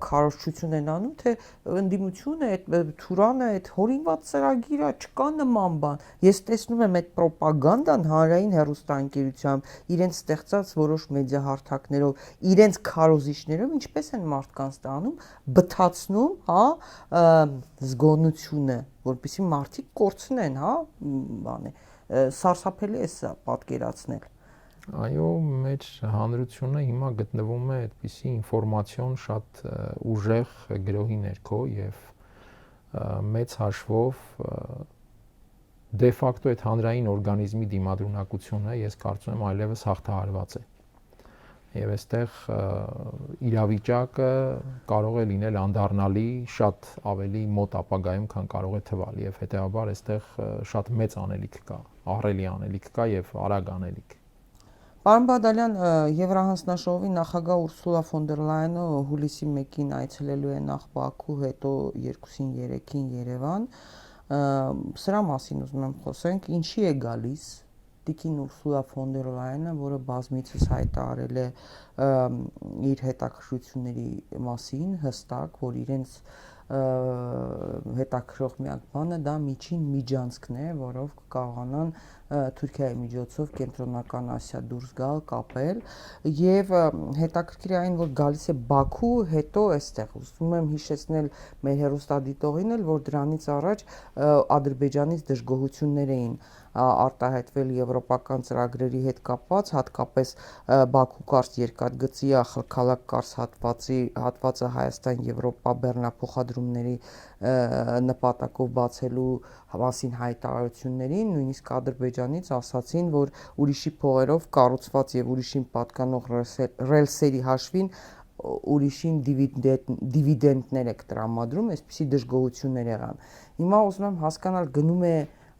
քարոզչություն են անում, թե ընդդիմությունը այդ թուրանը, այդ հորինված ծրագիրը չկա նման բան։ Ես տեսնում եմ այդ պրոպագանդան հանրային հեռուստաընկերությամբ իրենց ստեղծած որոշ մեդիա հարթակներով իրենց քարոզիչներով ինչպես են մարդկանց տանում բթացնում հա զգոնությունը որպեսզի մարդիկ կորցնեն հա բան է սարսափելի է սա պատկերացնել Այո, մեր հանրությունը հիմա գտնվում է այդպիսի ինֆորմացիոն շատ ուժեղ գրոհի ներքո եւ մեծ հաշվով դե ֆակտո այդ հանրային օրգանիզմի դիմադրունակությունը ես կարծում եմ այլևս հաղթահարված է։ Եվ այստեղ իրավիճակը կարող է լինել անդառնալի շատ ավելի մոտ ապագայում, քան կարող է թվալ եւ հետեւաբար այստեղ շատ մեծ անելիք կա, ահռելի անելիք կա եւ արագ անելիք։ Պարոն Բադալյան, Եվրահանձնաժողովի նախագահ Ուրսուլա ֆոն դեր Լայենը հուլիսի 1-ին այցելելու է նախ Բաքու, հետո 2-ին 3-ին Երևան։ Սրա մասին ուզում եմ խոսենք, ինչի է գալիս Տիկին Ուրսուլա ֆոն դեր Լայենը, որը բազմիցս հայտարարել է իր հետաքրքրությունների մասին հստակ, որ իրենց հետաքրող միակ բանը դա միջին միջանցքն է, որով կկարողանան Թուրքիայի միջոցով կենտրոնական Ասիա դուրս գալ, կապել եւ հետաքրքիր է այն, որ գալիս է Բաքու, հետո այստեղ ուզում եմ հիշեցնել մեր հերոստատիտողին էլ, որ դրանից առաջ Ադրբեջանից դժգոհություններ էին արտահայտվել եվրոպական ծրագրերի հետ կապված, հատկապես Բաքու կարս երկաթգծի Ախալքալակ կարս հատվածը Հայաստան-Եվրոպա բեռնափոխադրումների նպատակով բացելու մասին հայտարարություններին, նույնիսկ Ադրբեջանից ասացին, որ ուրիշի փողերով կառուցված եւ ուրիշին պատկանող ռելսերի հաշվին ուրիշին դիվիդենդներ եք տրամադրում, այսպիսի դժգոհություններ եղան։ Հիմա ուզում եմ հասկանալ, գնում է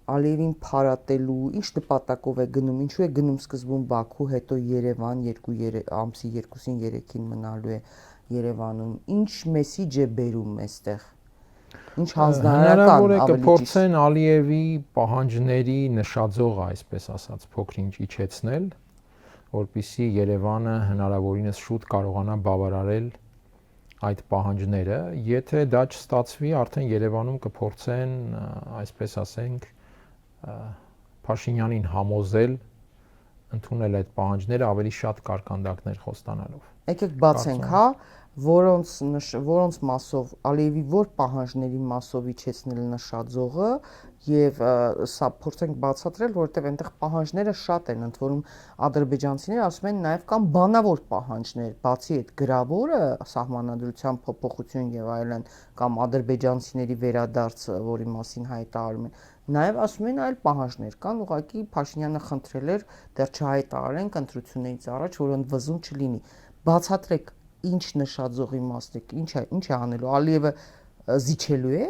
Ալիևին փարատելու, ինչ նպատակով է գնում, ինչու է գնում սկզբում Բաքու, հետո Երևան, ամսի 2-ին 3-ին մնալու է Երևանում, ինչ մեսիջ է բերում այստեղ։ Ինչ հանձնարարական ավելի ճիշտ կփորձեն Ալիևի պահանջների նշաձողը, այսպես ասած, փոքրինչ իջեցնել, որպեսզի Երևանը հնարավորինս շուտ կարողանա բավարարել այդ պահանջները, եթե դա չստացվի, արդեն Երևանում կփորձեն, այսպես ասենք, Փաշինյանին համոզել ընդունել այդ պահանջները ավելի շատ կարկանդակներ խոստանալով։ Եկեք բացենք, հա, որոնց մասով Ալիևի որ պահանջների մասով իջեցնել նշաձողը եւ սա փորձենք բացատրել, որովհետեւ այնտեղ պահանջները շատ են, ընդ որում ադրբեջանցիները ասում են նաեւ կան բանավոր պահանջներ, բացի այդ գրավորը, սահմանադրության փոփոխություն եւ այլն, կամ ադրբեջանցիների վերադարձ, որի մասին հայտարարում են, նաեւ ասում են այլ պահանջներ կան, ուղղակի Փաշինյանը խնդրել էր դեռ չհայտարարենք ընտրություններից առաջ, որ ընդվզում չլինի։ Բացատրեք ինչ նշաձողի մասն է, ինչ է անելու, Ալիևը զիջելու է։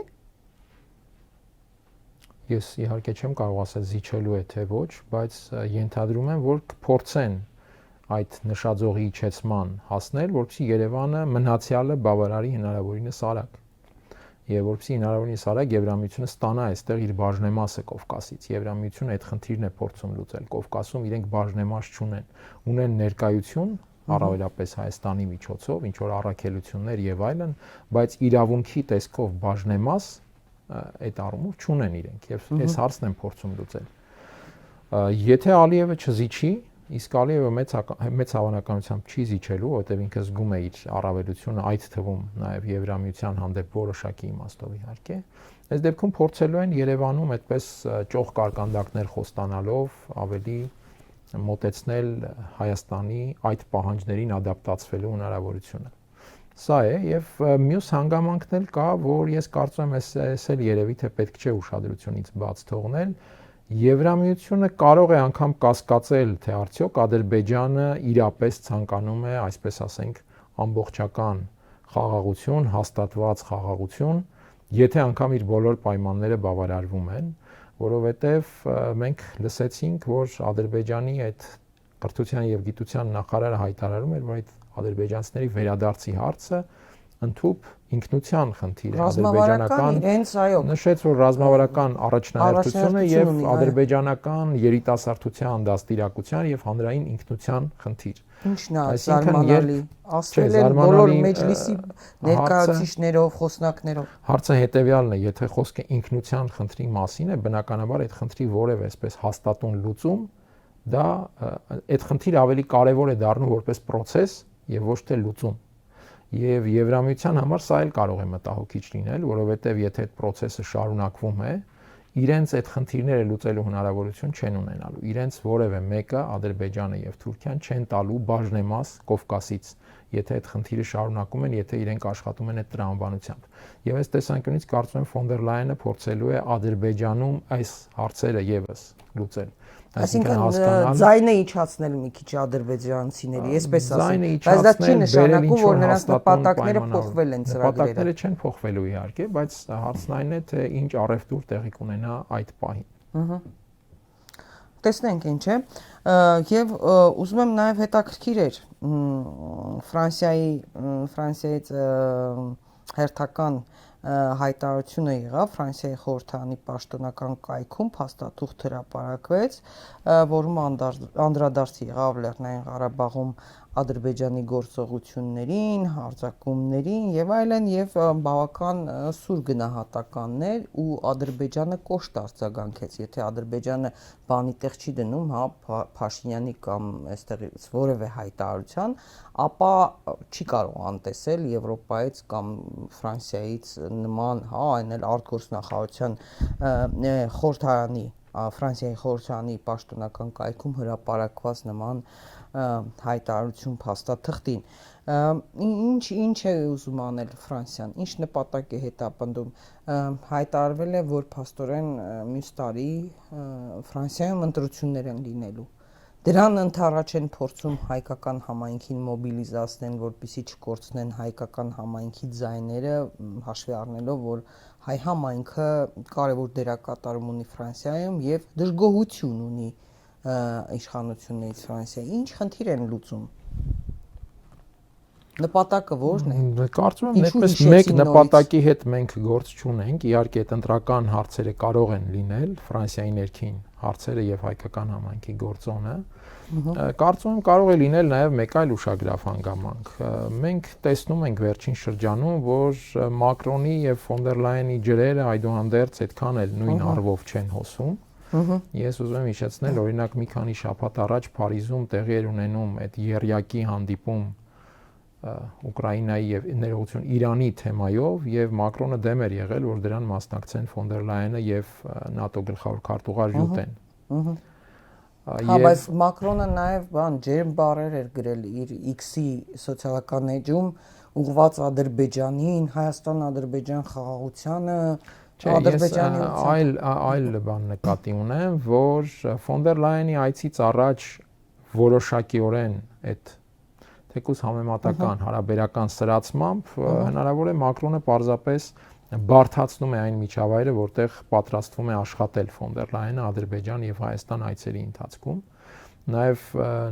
Ես իհարկե չեմ կարող ասել զիջելու է թե ոչ, բայց ենթադրում եմ, որ կփորձեն այդ նշաձողի իջեցման հասնել, որպեսզի Երևանը մնացյալը բավարարի հնարավորինս արագ։ Եվ որպեսզի հնարավորինս արագ Եվրամիությունը ստանա այստեղ իր բաժնեմասը Կովկասից։ Եվրամիությունը այդ խնդիրն է փորձում լուծել։ Կովկասում իրենք բաժնեմաս չունեն, ունեն ներկայություն, առավելապես Հայաստանի միջոցով, ինչ որ առաքելություններ եւ այլն, բայց իրավունքի տեսքով բաժնեմաս այդ առումով չունեն իրենք եւ այս հարցն են փորձում լուծել։ Եթե Ալիևը չզիջի, իսկ Ալիևը մեծ հավանականությամբ չի զիջելու, որտեղ ինքը զգում է իր առավելությունը, այդ թվում նաեւ Եվրամիության հանդեպ որոշակի իմաստով իհարկե, այս դեպքում փորձելու են Երևանում այդպես ճոխ կարկանդակներ խոստանալով ավելի մոտեցնել Հայաստանի այդ պահանջներին ադապտացվելու հնարավորությունը։ Սա է եւ մյուս հանգամանքն էլ կա, որ ես կարծում եմ այս էլ երևի թե պետք չէ ուշադրությունից բաց թողնել։ Եվրամիությունը կարող է անգամ կասկածել, թե արդյոք Ադրբեջանը իրապես ցանկանում է, այսպես ասենք, ամբողջական խաղաղություն, հաստատված խաղաղություն, եթե անգամ իր բոլոր պայմանները բավարարվում են, որովհետև մենք լսեցինք, որ Ադրբեջանի այդ կրթության եւ գիտության նախարարը հայտարարում էր, որ այդ ադրբեջանցիների վերադարձի հարցը ընդհանուր ինքնության խնդիր է, ադրբեջանական իրենց այո նշեց, որ ռազմավարական առաջնահերթությունը եւ ադրբեջանական երիտասարդության դաստիարակության եւ հանրային ինքնության խնդիր։ Ինչն է զարմանալի, ասել են բոլոր մեջլիսի ներկայացուցիչներով, խոսնակներով։ Հարցը հետեւյալն է, եթե խոսքը ինքնության խնդրի մասին է, բնականաբար այդ խնդրի որևէ այսպես հաստատուն լուծում, դա այդ խնդիրը ավելի կարեւոր է դառնում որպես process եւ ոչ թե լուծում։ Եվ Եվրամիության համար սա էլ կարող է մտահոգիչ լինել, որովհետեւ եթե այդ process-ը շարունակվում է, իրենց այդ խնդիրները լուծելու հնարավորություն չեն ունենալու։ Իրենց որևէ մեկը Ադրբեջանը եւ Թուրքիան չեն տալու բաժնեմաս Կովկասից, եթե այդ խնդիրը շարունակում են, եթե իրենք աշխատում են այդ տրամաբանությամբ։ Եվ այս տեսանկյունից կարծում եմ ֆոն դեր Լայենը փորձելու է Ադրբեջանում այս հարցերը եւս լուծել։ Այսինքն ձայնը իջացնել մի քիչ ադրբեջանցիների, այսպես ասեմ, բայց դա չի նշանակում, որ նրանց նպատակները փոխվել են ծրագրերը։ Նպատակները չեն փոխվելու իհարկե, բայց հարցն այն է, թե ինչ առևտուր տեղի կունենա այդ պահին։ Տեսնենք ինչ է։ Եվ ուզում եմ նաև հետաքրքիր էր Ֆրանսիայից հերթական հայտարարությունը եղավ Ֆրանսիայի խորհրդարանի պաշտոնական կայքում փաստաթուղթ հրապարակվեց, որում անդրադարձ եղավ Լեռնային Ղարաբաղում Ադրբեջանի գործողություններին, հարձակումներին եւ այլն եւ բավական սուր գնահատականներ ու Ադրբեջանը կոշտ արձագանքեց, եթե Ադրբեջանը բանի տեղ չի դնում, հա, Փաշինյանի կամ այստեղից որևէ հայտարարության, ապա չի կարող անտեսել Եվրոպայից կամ Ֆրանսիայից նման, հա, այն էլ արտգործնախարարության խորհրդարանի Ֆրանսիայի խորհրդարանի պաշտոնական կայքում հրապարակված նման հայտարարություն փաստաթղթին։ Ինչ է ուզում անել Ֆրանսիան, ինչ նպատակ է հետապնդում, հայտարարվել է, որ փաստորեն մյուս տարի Ֆրանսիայում ընտրություններ են լինելու։ Դրան ընդառաջ են փորձում հայկական համայնքին մոբիլիզացնեն, որպեսզի չկորցնեն հայկական համայնքի ձայները, հաշվի առնելով, որ հայ համայնքը կարևոր դերակատարում ունի Ֆրանսիայում եւ դժգոհություն ունի իշխանություններից Ֆրանսիայի։ Ինչ խնդիր են լուծում։ Նպատակը ո՞րն է։ Կարծում եմ այդպես մեկ նպատակի հետ մենք գործ չունենք, իհարկե այդ ընտրական հարցերը կարող են լինել, Ֆրանսիայի ներքին հարցերը եւ հայկական համայնքի գործոնը։ Կարծում եմ կարող է լինել նաեւ մեկ այլ ուշագրավ հանգամանք։ Մենք տեսնում ենք վերջին շրջանում, որ Մակրոնի եւ ֆոն դեր Լայենի ջրերը այդուհանդերձ այդքան էլ նույն առվով չեն հոսում։ Ես ուզում եմ հիշեցնել, օրինակ մի քանի շաբաթ առաջ Փարիզում տեղի էր ունենում այդ եռյակի հանդիպում Ուկրաինայի եւ ներողություն Իրանի թեմայով եւ Մակրոնը դեմ էր եղել, որ դրան մասնակցեն ֆոն դեր Լայենը եւ ՆԱՏՕ գլխավոր քարտուղար Յուտեն։ Հա, բայց Մակրոնը նաեւ ջերմ բառեր էր գրել իր X-ի սոցիալական էջում ուղղված Ադրբեջանին, Հայաստան-Ադրբեջան խաղաղությանը, Ադրբեջանի այլ բան նկատի ունեմ, որ ֆոն դեր Լայենի այցից առաջ որոշակիորեն այդ թեկուզ համեմատական հարաբերական սրացմամբ հնարավոր է Մակրոնը պարզապես բարթացնում է այն միջավայրը, որտեղ պատրաստվում է աշխատել ֆոն դեր Լայենը Ադրբեջան եւ Հայաստան այցերի ընթացքում։ Նաեւ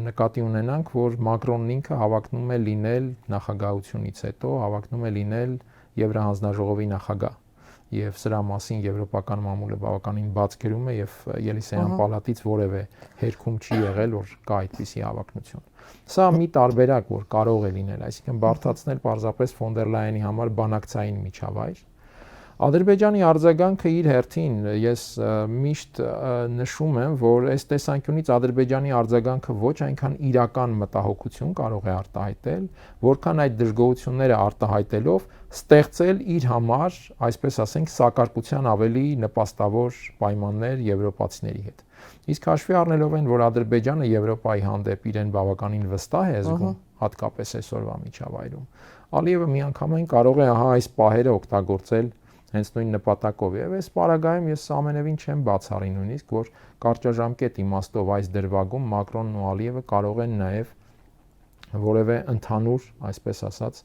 նկատի ունենանք, որ Մակրոնն ինքը հավակնում է լինել նախագահությունից հետո, հավակնում է լինել Եվրահանձնաժողովի նախագահ եւ սրա մասին եվրոպական մամուլը բավականին բաց գրում է եւ Ելիսեյան պալատից որևէ հերքում չի եղել, որ կա այդպիսի հավակնություն։ Սա մի տարբերակ, որ կարող է լինել, այսինքն բարթացնել պարզապես ֆոն դեր Լայենի համար բանակցային միջավայր։ Ադրբեջանի արձագանքը իր հերթին ես միշտ նշում եմ, որ այս տեսանկյունից Ադրբեջանի արձագանքը ոչ այնքան իրական մտահոգություն կարող է արտահայտել, որքան այդ դժգոհությունները արտահայտելով ստեղծել իր համար, այսպես ասենք, սակարկության ավելի նպաստավոր պայմաններ եվրոպացիների հետ։ Իսկ հաշվի առնելով այն, որ Ադրբեջանը Եվրոպայի հանդեպ իրեն բավականին վստահ է զգում, հատկապես այսօրվա միջավայրում, Ալիևը միանգամայն կարող է այս պահերը օգտագործել հենց նույն նպատակով եւ այս պարագայում ես ամենևին չեմ բացառի նույնիսկ, որ կարճաժամկետ իմաստով այս դրվագում Մակրոնն ու Ալիևը կարող են նաեւ որևէ ընդհանուր, այսպես ասած,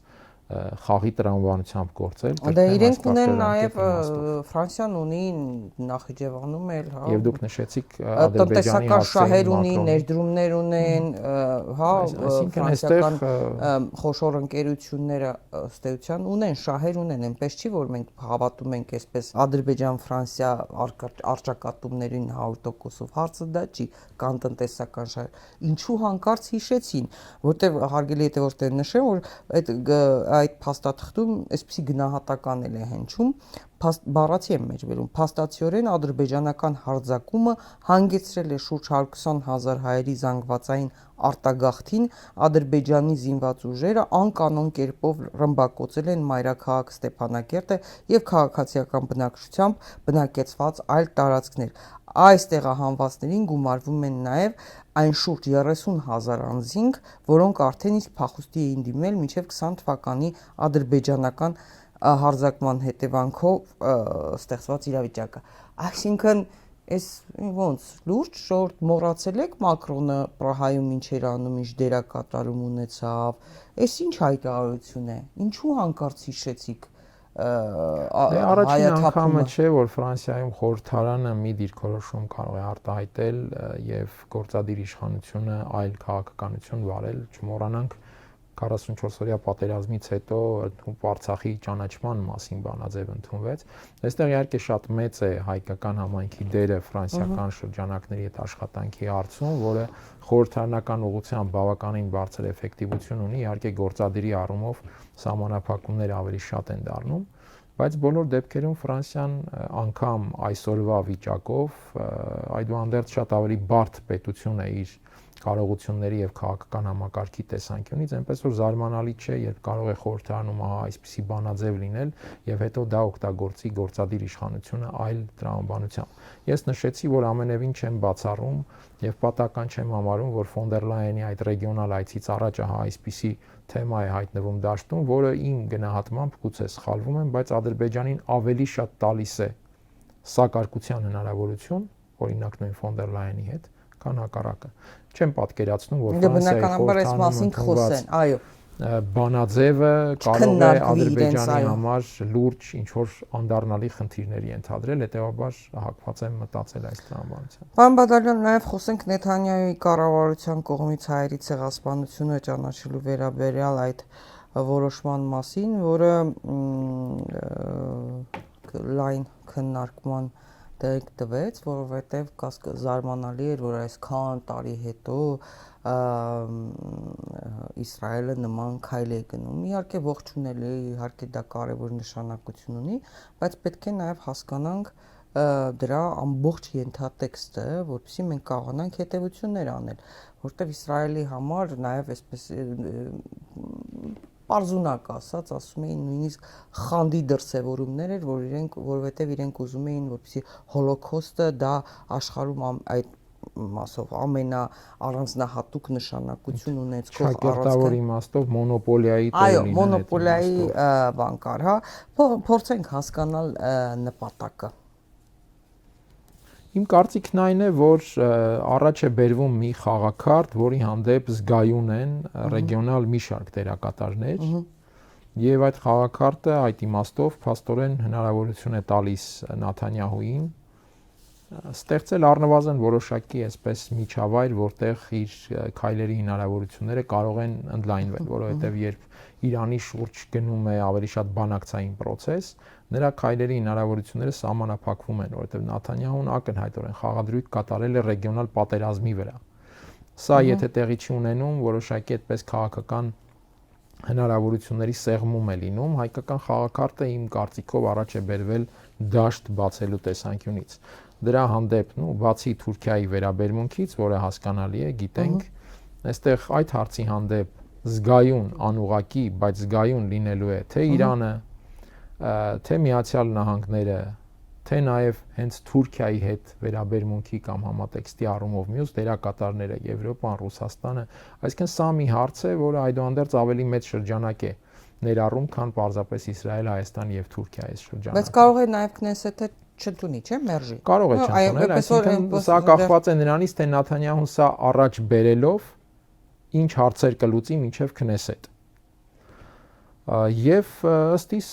խաղի տրամաբանությամբ գործել։ Դա իրենք ունեն նաև Ֆրանսիան ունի Նախիջևանում էլ, հա։ Եվ դուք նշեցիք Ադրբեջանի տնտեսական շահեր ունի, ներդրումներ ունեն, հա, ֆրանսիական խոշոր ընկերությունները ըստ էության ունեն, շահեր ունեն, այնպես չի, որ մենք հավատում ենք այսպես Ադրբեջան-Ֆրանսիա առճակատումներին 100%-ով, հարցը դա չի, կան տնտեսական շահեր։ Ինչու հանկարծ հիշեցին, որտեղ հարգելի է որտեղ նշեմ, որ այդ փաստաթղթում այսպիսի գնահատական էլ է հնչում, բառացի եմ մեջբերում, փաստացիորեն ադրբեջանական հարձակումը հանգեցրել է շուրջ 120,000 հայերի զանգվածային արտագաղթին, Ադրբեջանի զինված ուժերը անկանոն կերպով ռմբակոծել են մայրաքաղաք Ստեփանակերտը եւ քաղաքացիական բնակչությամբ բնակեցված այլ տարածքներ։ Այս տեղահանվածներին գումարվում են նաև այն շուրջ 30,000 անձինք, որոնք արդեն իսկ փախուստի էին դիմել մինչև 20 թվականի ադրբեջանական հարձակման հետևանքով ստեղծված իրավիճակը։ Այսինքն այս ոնց լուրջ շորտ մոռացել եք Մակրոնը Պրահայում ինչ էր անում, ինչ դերակատարում ունեցավ, այս ինչ հայտարարություն է, ինչու հանկարծ հիշեցիք առաջին անգամը չէ, որ Ֆրանսիայում խորհրդարանը մի դիրքորոշում կարող է արտահայտել եւ գործադիր իշխանությունը այլ քաղաքականություն վարել, չմոռանանք 44-օրյա պատերազմից հետո Արցախի ճանաչման մասին բանաձև ընդունվեց։ Այստեղ իհարկե շատ մեծ է հայկական համայնքի դերը ֆրանսիական շրջանակների հետ աշխատանքի հարցում, որը խորհրդարանական ուղղությամբ բավականին բարձր էֆեկտիվություն ունի, իհարկե գործադիրի առումով սահմանափակումները ավելի շատ են դառնում, բայց բոլոր դեպքերում Ֆրանսիան անգամ այսօրվա վիճակով այդուհանդերձ շատ ավելի բարդ պետություն է իր կարողությունների եւ քաղաքական համակարգի տեսանկյունից, այնպես որ զարմանալի չէ, երբ կարող է խորհրդարանում այսպիսի բանաձև լինել եւ հետո դա օգտագործի գործադիր իշխանությունը այլ տրամաբանությամբ։ Ես նշեցի, որ ամենևին չեմ բացառում եւ պատահական չեմ համարում, որ ֆոն դեր Լայենի այդ ռեգիոնալ այցից առաջ այսպիսի թեմա է հայտնվում դաշտում, որը իմ գնահատմամբ գուցե սխալվում եմ, բայց Ադրբեջանին ավելի շատ տալիս է սակարկության հնարավորություն, օրինակ նույն ֆոն դեր Լայենի հետ, քան հակառակը։ Չեմ պատկերացնում, որ Ֆրանսիայի խորհրդարանում այո, բանաձևը կարող է Ադրբեջանի համար լուրջ ինչ-որ անդառնալի խնդիրների ենթադրել, հետեւաբար հակված եմ մտածել այս տրամաբանությամբ։ Պարոն Բադալյան, նաև խոսենք Նեթանյահուի կառավարության կողմից հայերի ցեղասպանությունը ճանաչելու վերաբերյալ այդ որոշման մասին, որը լայն քննարկման դեպք տվեց, որովհետև զարմանալի էր, որ այսքան տարի հետո Իսրայելը նման քայլ է գնում։ Իհարկե ողջունելի, իհարկե դա կարևոր նշանակություն ունի, բայց պետք է նաև հասկանանք դրա ամբողջ ենթատեքստը, որովհետեւ մենք կարողանանք հետևություններ аնել, որովհետև Իսրայելի համար նաև այսպես պարզունակ ասած, ասում էին նույնիսկ խանդի դրսևորումներ էր, որովհետև իրենք ուզում էին, որպեսզի հոլոկոստը դա աշխարհում այդ մասով ամենաառանձնահատուկ նշանակություն ունեցող առանցքավոր իմաստով մոնոպոլիայի այո, մոնոպոլիայի բան կար, հա, փորձենք հասկանալ նպատակը։ Իմ կարծիքն այն է, որ առաջ է բերվում մի խաղաքարտ, որի հանդեպ զգայուն են ռեգիոնալ մի շարք դերակատարներ, եւ այդ խաղաքարտը այդ իմաստով փաստորեն հնարավորություն է տալիս Նեթանյահուին ստեղծել առնվազն որոշակի այսպես միջավայր, որտեղ իր քայլերի հնարավորությունները կարող են ընդլայնվել, որովհետեւ երբ Իրանի շուրջ գնում է ավելի շատ բանակցային process, նրա քայլերի հնարավորությունները սահմանափակվում են, որովհետև Նեթանյահուն ակնհայտորեն խաղադրույք կատարել է ռեգիոնալ պատերազմի վրա։ Սա եթե տեղի չի ունենում, որոշակի այդպես քաղաքական հնարավորությունների սեղմում է լինում, հայկական խաղաքարտը իմ կարծիքով առաջ է բերվել դաշտ բացելու տեսանկյունից։ Դրա հանդեպ, բացի Թուրքիայի վերաբերմունքից, որը հասկանալի է, գիտենք, այստեղ այդ հարցի հանդեպ զգայուն, անուղղակի, բայց զգայուն լինելու է թե Իրանը, թե Միացյալ Նահանգները, թե նաև հենց Թուրքիայի հետ վերաբերմունքի կամ համատեքստի առումով մյուս դերակատարները, Եվրոպան, Ռուսաստանը, այսինքն սա մի հարց է, որը այդուհանդերձ ավելի մեծ շրջանակ է ներառում, քան պարզապես Իսրայել, Հայաստան եւ Թուրքիայի շրջանակ։ Բայց կարող է նաև Քնեսեթը չընդունի, չէ՞, մերժի։ Կարող է չընդունել, այսինքն սա կախված է նրանից, թե Նեթանյահուն սա առաջ բերելով ինչ հարցեր կլուծի մինչև Քնեսեթ։ Եվ ըստ իս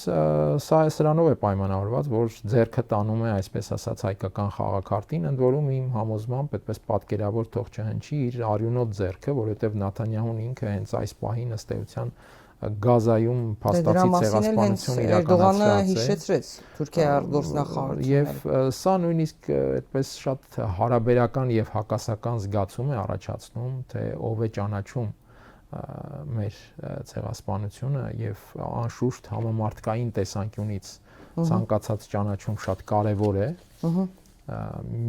սա սրանով է պայմանավորված, որ ձեռքը տանում է այսպես ասած հայկական խաղաքարտին, ընդ որում իմ համոզմամբ այդպես պատկերավոր թող չհնչի իր արյունոտ ձեռքը, որովհետև Նեթանյահուն ինքը հենց այս պահին ըստ էության Գազայում փաստացի ցեղասպանություն իրականացրած է։ Հիշեցրեց Թուրքիայի գործնախարարությունը։ Եվ սա նույնիսկ այդպես շատ հարաբերական եւ հակասական զգացում է առաջացնում, թե ով է ճանաչում մեր ցեղասպանությունը եւ անշուշտ համամարտկային տեսանկյունից ցանկացած ճանաչում շատ կարեւոր է։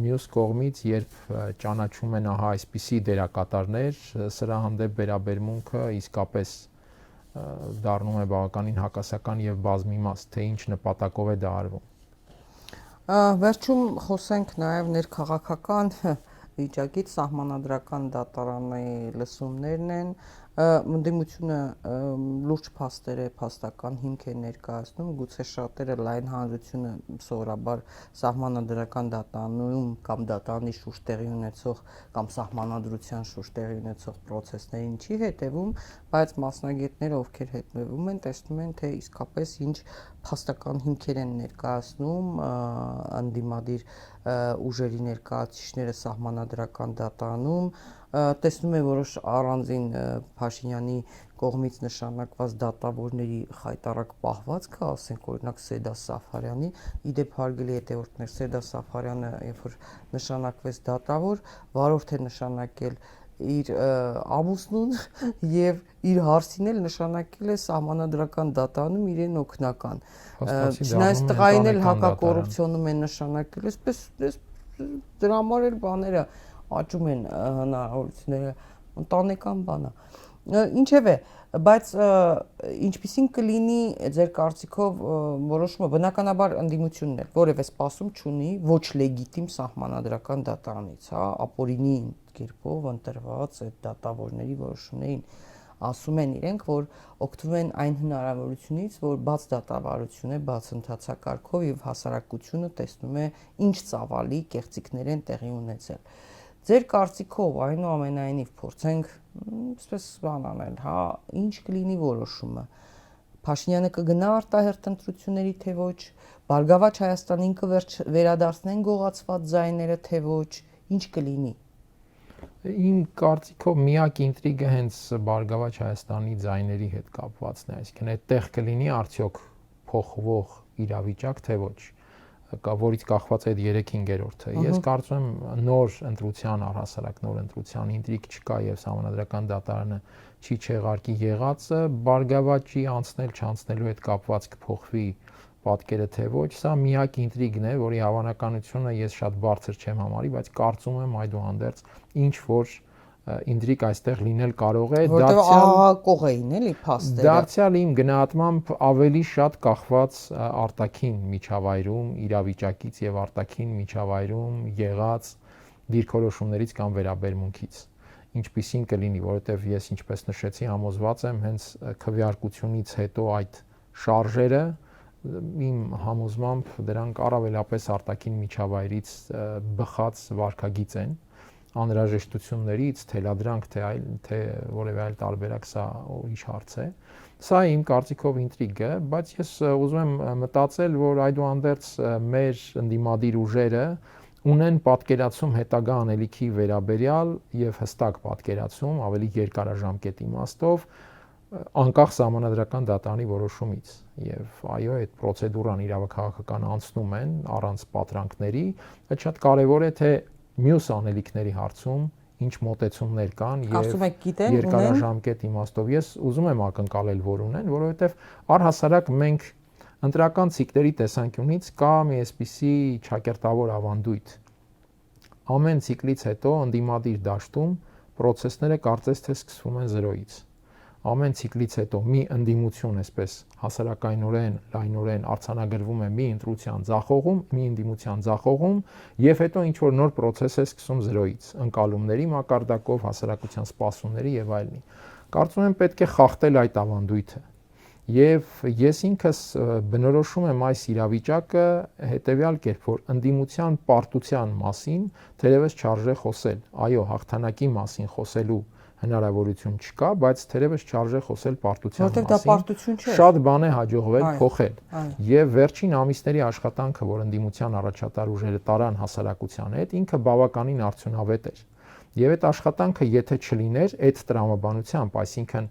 Մյուս կողմից, երբ ճանաչում են այսպիսի դերակատարներ, սրա հանդեպ վերաբերմունքը իսկապես դառնում է բավականին հակասական եւ բազմիմաստ, թե ինչ նպատակով է դա արվում։ Վերջում խոսենք նաեւ ներքաղաքական վիճակից, սահմանադրական դատարանի լսումներն են, ընդդիմությունը լուրջ փաստեր է, փաստական հիմք է ներկայացնում, գուցե շատերը լայն հանրությունը սովորաբար սահմանադրական դատարանում կամ դատարանի շուրջ տեղի ունեցող կամ սահմանադրության շուրջ տեղի ունեցող process-ներին չի հետևում, բայց մասնագետները, ովքեր հետևում են, տեսնում են, թե իսկապես ինչ փաստական հիմքեր են ներկայացնում ընդդիմադիր ուժերի ներկայացուցիչները սահմանադրական դատարանում, տեսնում է որոշ առանձին Փաշինյանի կողմից նշանակված դատավորների խայտառակ պահվածքը, ասենք օրինակ Սեդա Սաֆարյանի, իդեպ հարգելի հետևորդներ, Սեդա Սաֆարյանը, երբ որ նշանակվեց դատավոր, վարորդ է նշանակել իր ամուսնուն եւ իր հարսին էլ նշանակել է սահմանադրական դատարանում իրեն օգնական։ Չնայած տղային էլ հակակոռուպցիոնում են նշանակել, այսպես դրա համար էլ բաները աճում են հնարավորությունները, ընտանեկան բան է։ Ինչևէ, բայց ինչպիսին կլինի ձեր կարծիքով որոշումը, բնականաբար ընդդիմությունն էլ որևէ սպասում չունի ոչ լեգիտիմ սահմանադրական դատարանից, հա, ապօրինի կերպով ընտրված այդ դատավորների որոշումներին ասում են իրենք, որ օգտվում են այն հնարավորությունից, որ բաց դատավարություն է, բաց ընթացակարգով եւ հասարակությունը տեսնում է ինչ ծավալի կեղծիքներ են տեղի ունեցել։ Ձեր կարծիքով այնուամենայնիվ փորձենք այսպես բան անել, հա, ինչ կլինի որոշումը։ Փաշինյանը կգնա արտահերթ ընտրությունների թե ոչ, Բարգավաճ Հայաստանին կվերադարձնեն գողացված ձայները թե ոչ, ինչ կլինի։ Իմ կարծիքով միակ ինտրիգը հենց Բարգավաճ Հայաստանի ձայների հետ կապվածն է, այսինքն այդտեղ կլինի արդյոք փոխվող իրավիճակ թե ոչ, որից կախված է 3/5-ը։ Ես կարծում եմ նոր ընտրության առհասարակ նոր ընտրության ինտրիգ չկա եւ սահմանադրական դատարանը չի չեղարկի եղածը, Բարգավաճի անցնել չանցնելու հետ կապված կփոխվի պատկերը թե ոչ, սա միակ ինտրիգն է, որի հավանականությունը ես շատ բարձր չեմ համարի, բայց կարծում եմ այդուհանդերձ ինչ որ ինտրիգ այստեղ լինել կարող է, դարձյալ էին էլի փաստերը։ Դարձյալ իմ գնահատմամբ ավելի շատ կախված արտաքին միջավայրում իրավիճակից եւ արտաքին միջավայրում եղած դիրքորոշումներից կամ վերաբերմունքից ինչպիսին կլինի, որովհետեւ ես ինչպես նշեցի համոզված եմ հենց քվեարկությունից հետո այդ շարժերը իմ համոզմամբ դրանք առավելապես արտաքին միջավայրից բխած վարքագիծ են անհրաժեշտություններից, թելադրանք, թե որևէ այլ տարբերակ, սա ուրիշ հարց է։ Սա իմ կարծիքով ինտրիգ է, բայց ես ուզում եմ մտածել, որ այդուհանդերձ մեր ընդդիմադիր ուժերը ունեն պատկերացում հետագա անելիքի վերաբերյալ եւ հստակ պատկերացում ավելի երկարաժամկետ իմաստով անկախ սահմանադրական դատարանի որոշումից եւ այո այդ պրոցեդուրան իրավաքաղաքական անցնում են առանց պատրանքների, այդ շատ կարեւոր է թե մյուս անելիքների հարցում ինչ մոտեցումներ կան եւ երկարաժամկետ իմաստով ես ուզում եմ ակնկալել որ ունեն, որովհետեւ առհասարակ մենք ընտրական ցիկլերի տեսանկյունից կա մի այսպիսի ճակերտավոր ավանդույթ ամեն ցիկլից հետո ընդդիմադիր դաշտում process-ները կարծես թե սկսվում են 0-ից ամեն ցիկլից հետո մի ընդդիմություն այսպես հասարակայնորեն, լայնորեն արձանագրվում է մի ընտրության ձախողում, մի ընդդիմության ձախողում եւ հետո ինչ որ նոր process է սկսում 0-ից, ընկալումների մակարդակով, հասարակության սպասումների եւ այլնի։ Կարծում եմ պետք է խախտել այդ ավանդույթը։ Եվ ես ինքս բնորոշում եմ այս իրավիճակը հետեւյալ կերպ, որ ընդդիմության պարտության մասին թերևս չարժե խոսել։ Այո, հաղթանակի մասին խոսելու հնարավորություն չկա, բայց թերևս չարժե խոսել պարտության մասին։ Որտեղ դա պարտություն չէ։ Շատ բան է հաջողվել փոխել։ Եվ վերջին ամիսների աշխատանքը, որ ընդդիմության առաջատար ուժերը տարան հասարակության հետ, ինքը բավականին արդյունավետ էր։ Եվ այդ աշխատանքը, եթե չլիներ այդ տրամաբանությամբ, այսինքն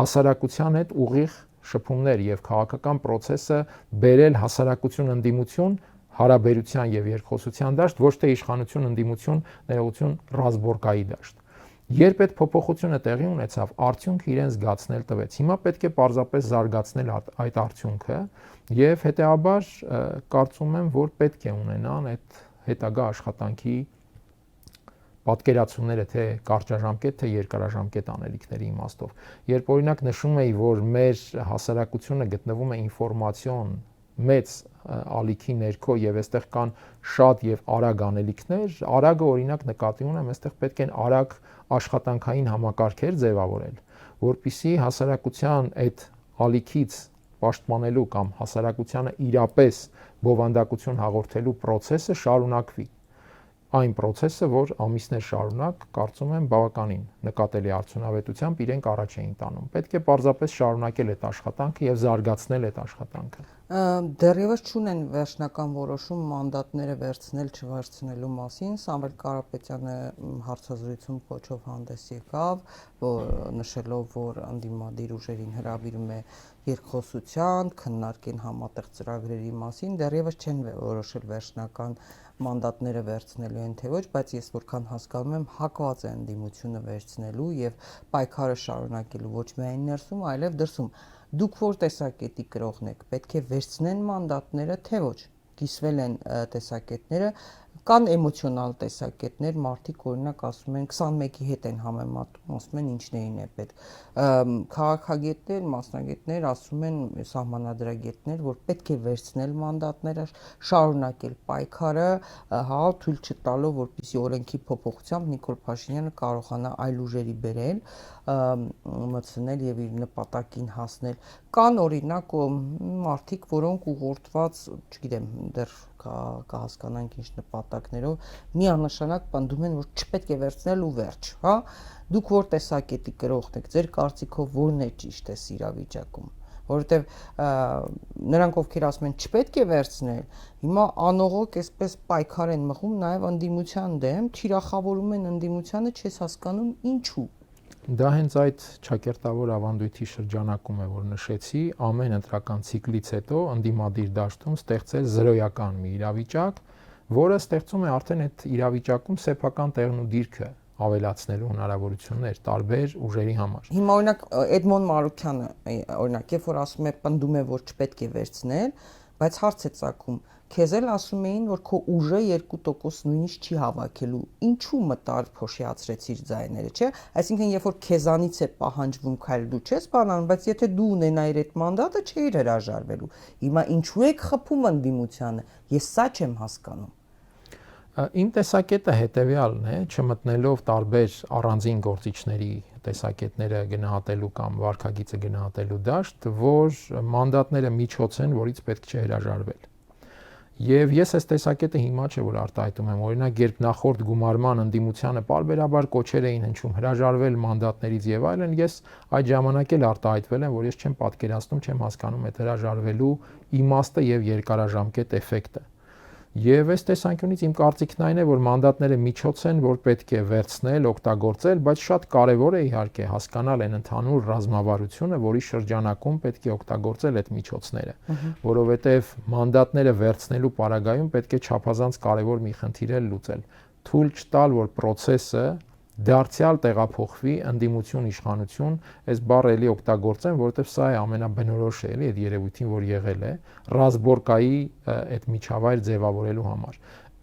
հասարակության հետ ուղիղ շփումներ եւ քաղաքական process-ը բերել հասարակություն ընդդիմություն հարաբերության եւ երկխոսության դաշտ, ոչ թե իշխանություն ընդդիմություն ներողություն ռազմորկայի դաշտ։ Երբ այդ փոփոխությունը տեղի ունեցավ, արդյունքը իրեն զգացնել տվեց։ Հիմա պետք է պարզապես զարգացնել այդ արդյունքը եւ հետեւաբար կարծում եմ, որ պետք է ունենան այդ հետագա աշխատանքի պատկերացումները թե կարճաժամկետ թե երկարաժամկետ անելիքների իմաստով։ Երբ օրինակ նշում էի, որ մեր հասարակությունը գտնվում է ինֆորմացիոն մեծ ալիքի ներքո եւ այստեղ կան շատ եւ արագ անելիքներ, արագը օրինակ նկատի ունեմ, այստեղ պետք են արագ աշխատանքային համակարգեր ձևավորել, որpիսի հասարակության այդ ալիքից պաշտպանելու կամ հասարակությանը իրապես բովանդակություն հաղորդելու process-ը շարունակվի։ այն process-ը, որ ամիսներ շարունակ կարծում եմ բավականին նկատելի արդյունավետությամբ իրենք առաջ էին տանում։ Պետք է պարզապես շարունակել այդ աշխատանքը եւ զարգացնել այդ աշխատանքը։ Դեռևս չունեն վերջնական որոշում մանդատները վերցնել չվերցնելու մասին։ Սամվել Կարապետյանը հարցազրույցում կոչով հանդես եկավ, նշելով, որ անդիմադիր ուժերին հրավիրում է երկխոսության, քննարկեն համատեղ ծրագրերի մասին, դեռևս չեն որոշել վերջնական մանդատները վերցնելու են թե ոչ, բայց ես որքան հասկանում եմ, հակված է ընդդիմությունը վերցնելու եւ պայքարը շարունակելու ոչ միայն ներսում, այլև դրսում։ Դուք որ տեսակետի կրողն եք, պետք է վերցնեն մանդատները, թե ոչ։ Կիսվել են տեսակետները, կան էմոցիոնալ տեսակետներ, մարդիկ օրինակ ասում են 21-ի հետ են համեմատում, ասում են ինչներին է պետք։ Քաղաքագետներ, մասնագետներ ասում են, սահմանադրագետներ, որ պետք է վերցնել մանդատները, շարունակել պայքարը, հա, թույլ չտալով, որպեսզի օրենքի փոփոխությամբ Նիկոլ Փաշինյանը կարողանա այլ ուժերի բերել, մտցնել եւ իր նպատակին հասնել։ Կան օրինակ մարդիկ, որոնք ուղղորդված, չգիտեմ, դեռ կհասկանանք ինչ նպատակներով, միանշանակ պնդում են, որ չպետք է վերցնել ու վերջ, հա։ Դուք որ տեսակետի կրողն եք, ձեր կարծիքով որն է ճիշտ այս իրավիճակում, որովհետև նրանք ովքեր ասում են չպետք է վերցնել, հիմա անողոք այսպես պայքար են մղում նաև ընդդիմության դեմ, թիրախավորում են ընդդիմությանը, չես հասկանում ինչու։ Դա հենց այդ ճակերտավոր ավանդույթի շրջանակում է, որ նշեցի, ամեն ընտրական ցիկլից հետո ընդդիմադիր դաշտում ստեղծել զրոյական մի իրավիճակ, որը ստեղծում է արդեն այդ իրավիճակում սեփական տեղն ու դիրքը ավելացնելու հնարավորություններ տարբեր ուժերի համար։ Հիմա օրինակ Էդմոն Մարուքյանը օրինակ երբ որ ասում է պնդում է որ չպետք է վերցնել, բայց հարց է ծագում, քեզ էլ ասում էին որ քո ուժը 2% նույնիսկ չի հավաքելու։ Ինչու մտար փոշիացրեցիր ձայները, չէ՞։ Այսինքն երբ որ քեզանից է պահանջվում, քայլ դու չես բանանում, բայց եթե դու ունենայիր այդ մանդատը, չէիր հրաժարվելու։ Հիմա ինչու եք խփում ընդդիմությանը։ Ես սա չեմ հասկանում։ Իմ տեսակետը հետևյալն է, չմտնելով տարբեր առանձին գործիչների տեսակետները գնահատելու կամ վարքագիծը գնահատելու դաշտ, որ մանդատները միջոց են, որից պետք չէ հրաժարվել։ Եվ ես այս տեսակետը հիմա չէ որ արտահայտում եմ, օրինակ երբ նախորդ գումարման ընդդիմությանը պարբերաբար կոչեր էին հնչում հրաժարվել մանդատներից եւ այլն, ես այդ ժամանակ էլ արտահայտվել եմ, որ ես չեմ պատկերացնում, չեմ հասկանում այդ հրաժարվելու իմաստը եւ երկարաժամկետ էֆեկտը։ Եվ այս տեսանկյունից իմ կարծիքն այն է, որ մանդատները միջոց են, որ պետք է վերցնել, օգտագործել, բայց շատ կարևոր է իհարկե հասկանալ այն ընդհանուր ռազմավարությունը, որի շրջանակում պետք է օգտագործել այդ միջոցները, որովհետև մանդատները վերցնելու պարագայում պետք է չափազանց կարևոր մի խնդիր էլ լուծել, թույլ չտալ, որ process-ը դարձյալ տեղափոխվի ընդդիմություն իշխանություն, այս բառը էլի օգտագործեմ, որովհետև սա է ամենաբնորոշը էլի այդ երևույթին, որ եղել է ռազմորկայի այդ միջավայր ձևավորելու համար։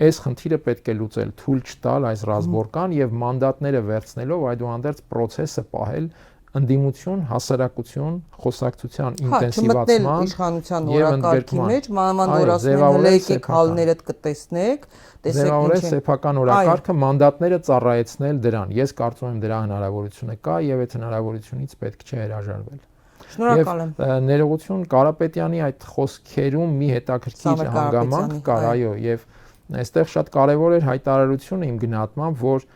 Այս խնդիրը պետք է լուծել, թույլ չտալ այս ռազմորկան եւ մանդատները վերցնելով այդուհանդերձ process-ը պահել ընդդիմություն, հասարակություն, խոսակցության ինտենսիվացման իշխանության օրակարգի մեջ, մանավանդ որ ասում են հələ եկեք հալներդ կտեսնեք, ձևավորել սեփական օրակարգը, մանդատները ծառայեցնել դրան։ Ես կարծում եմ դրա հնարավորությունը կա եւ այդ հնարավորությունից պետք չէ հրաժարվել։ Շնորհակալ եմ։ Ներողություն Կարապետյանի այդ խոսքերում մի հետաքրքիր հանգամանք կար, այո, եւ այստեղ շատ կարեւոր էր հայտարարությունը իմ գնահատմամբ, որ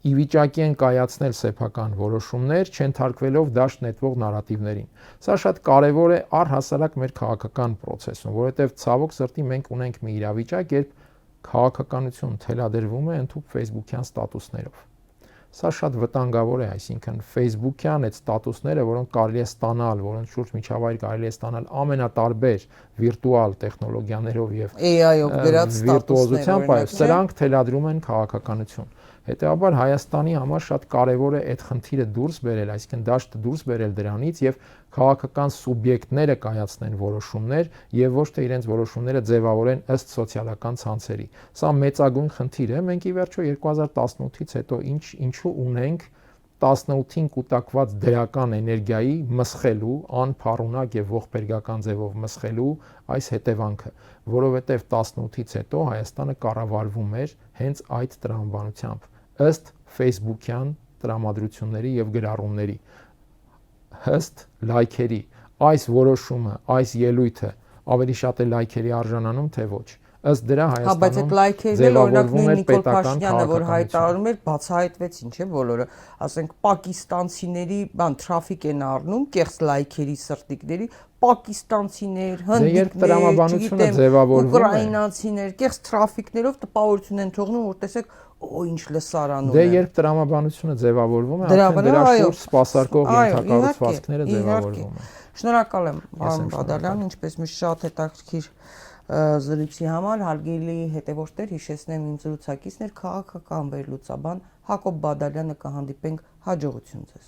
ի վիճակի են կայացնել սեփական որոշումներ, չընթարկվելով դաշտ նետվող նարատիվներին։ Սա շատ կարևոր է առհասարակ մեր քաղաքական process-ում, որովհետև ցավոք սրտի մենք ունենք մի իրավիճակ, երբ քաղաքականություն թելադրվում է ընդհանուր Facebook-յան ստատուսներով։ Սա շատ վտանգավոր է, այսինքն Facebook-յան այդ ստատուսները, որոնք կարելի է ստանալ, որոնց շուրջ միջավայր կարելի է ստանալ ամենատարբեր վիրտուալ տեխնոլոգիաներով եւ AI-ով գրած վիրտուոզությամբ, սրանք թելադրում են քաղաքականություն։ Հետևաբար Հայաստանի համար շատ կարևոր է այդ խնդիրը դուրս բերել, այսինքն դաշտը դուրս բերել դրանից եւ քաղաքական սուբյեկտները կայացնեն որոշումներ եւ ոչ թե իրենց որոշումները ձևավորեն ըստ սոցիալական ցանցերի։ Սա մեծագույն խնդիր է։ Մենք ի վերջո 2018-ից հետո ինչու ունենք 18-ին կուտակված դրական էներգիայի մսխելու, անփառունակ եւ ողբերգական ձևով մսխելու այս հետևանքը, որովհետեւ 18-ից հետո Հայաստանը կառավարվում էր հենց այդ տրամաբանությամբ, ըստ Facebook-յան տրամադրությունների եւ գրառումների, ըստ լայքերի։ Այս որոշումը, այս ելույթը ավելի շատ է լայքերի արժանանում, թե ոչ։ ըստ դրա Հա, բայց այդ լայքերն էլ օրինակ նույն Նիկոլ Փաշինյանը, որ հայտարարում էր, բացահայտվեցին, չէ՞, բոլորը, ասենք պակիստանցիների, բան թրաֆիկ են առնում, կեղծ լայքերի, սրտիկների, պակիստանցիներ, հնդիկներ, ուկրաինացիներ, կեղծ թրաֆիկներով տպավորություն են թողնում, որ տեսեք, օ, ինչ լսարանում է։ Դե երբ տրամաբանությունը ձևավորվում է, արդեն դրա շուրջ սպասարկող ենթակառուցվածքները ձևավորվում են։ Շնորհակալ եմ, պարոն Բադալյան, ինչպես միշտ շատ հետաքրքիր զրույցի համար, հարգելի հետևորդներ, հիշեցնեմ իմ զրուցակիցներ քաղաքական վերլուծաբան Հակոբ Բադալյանը, կհանդիպենք, հաջողություն ձեզ։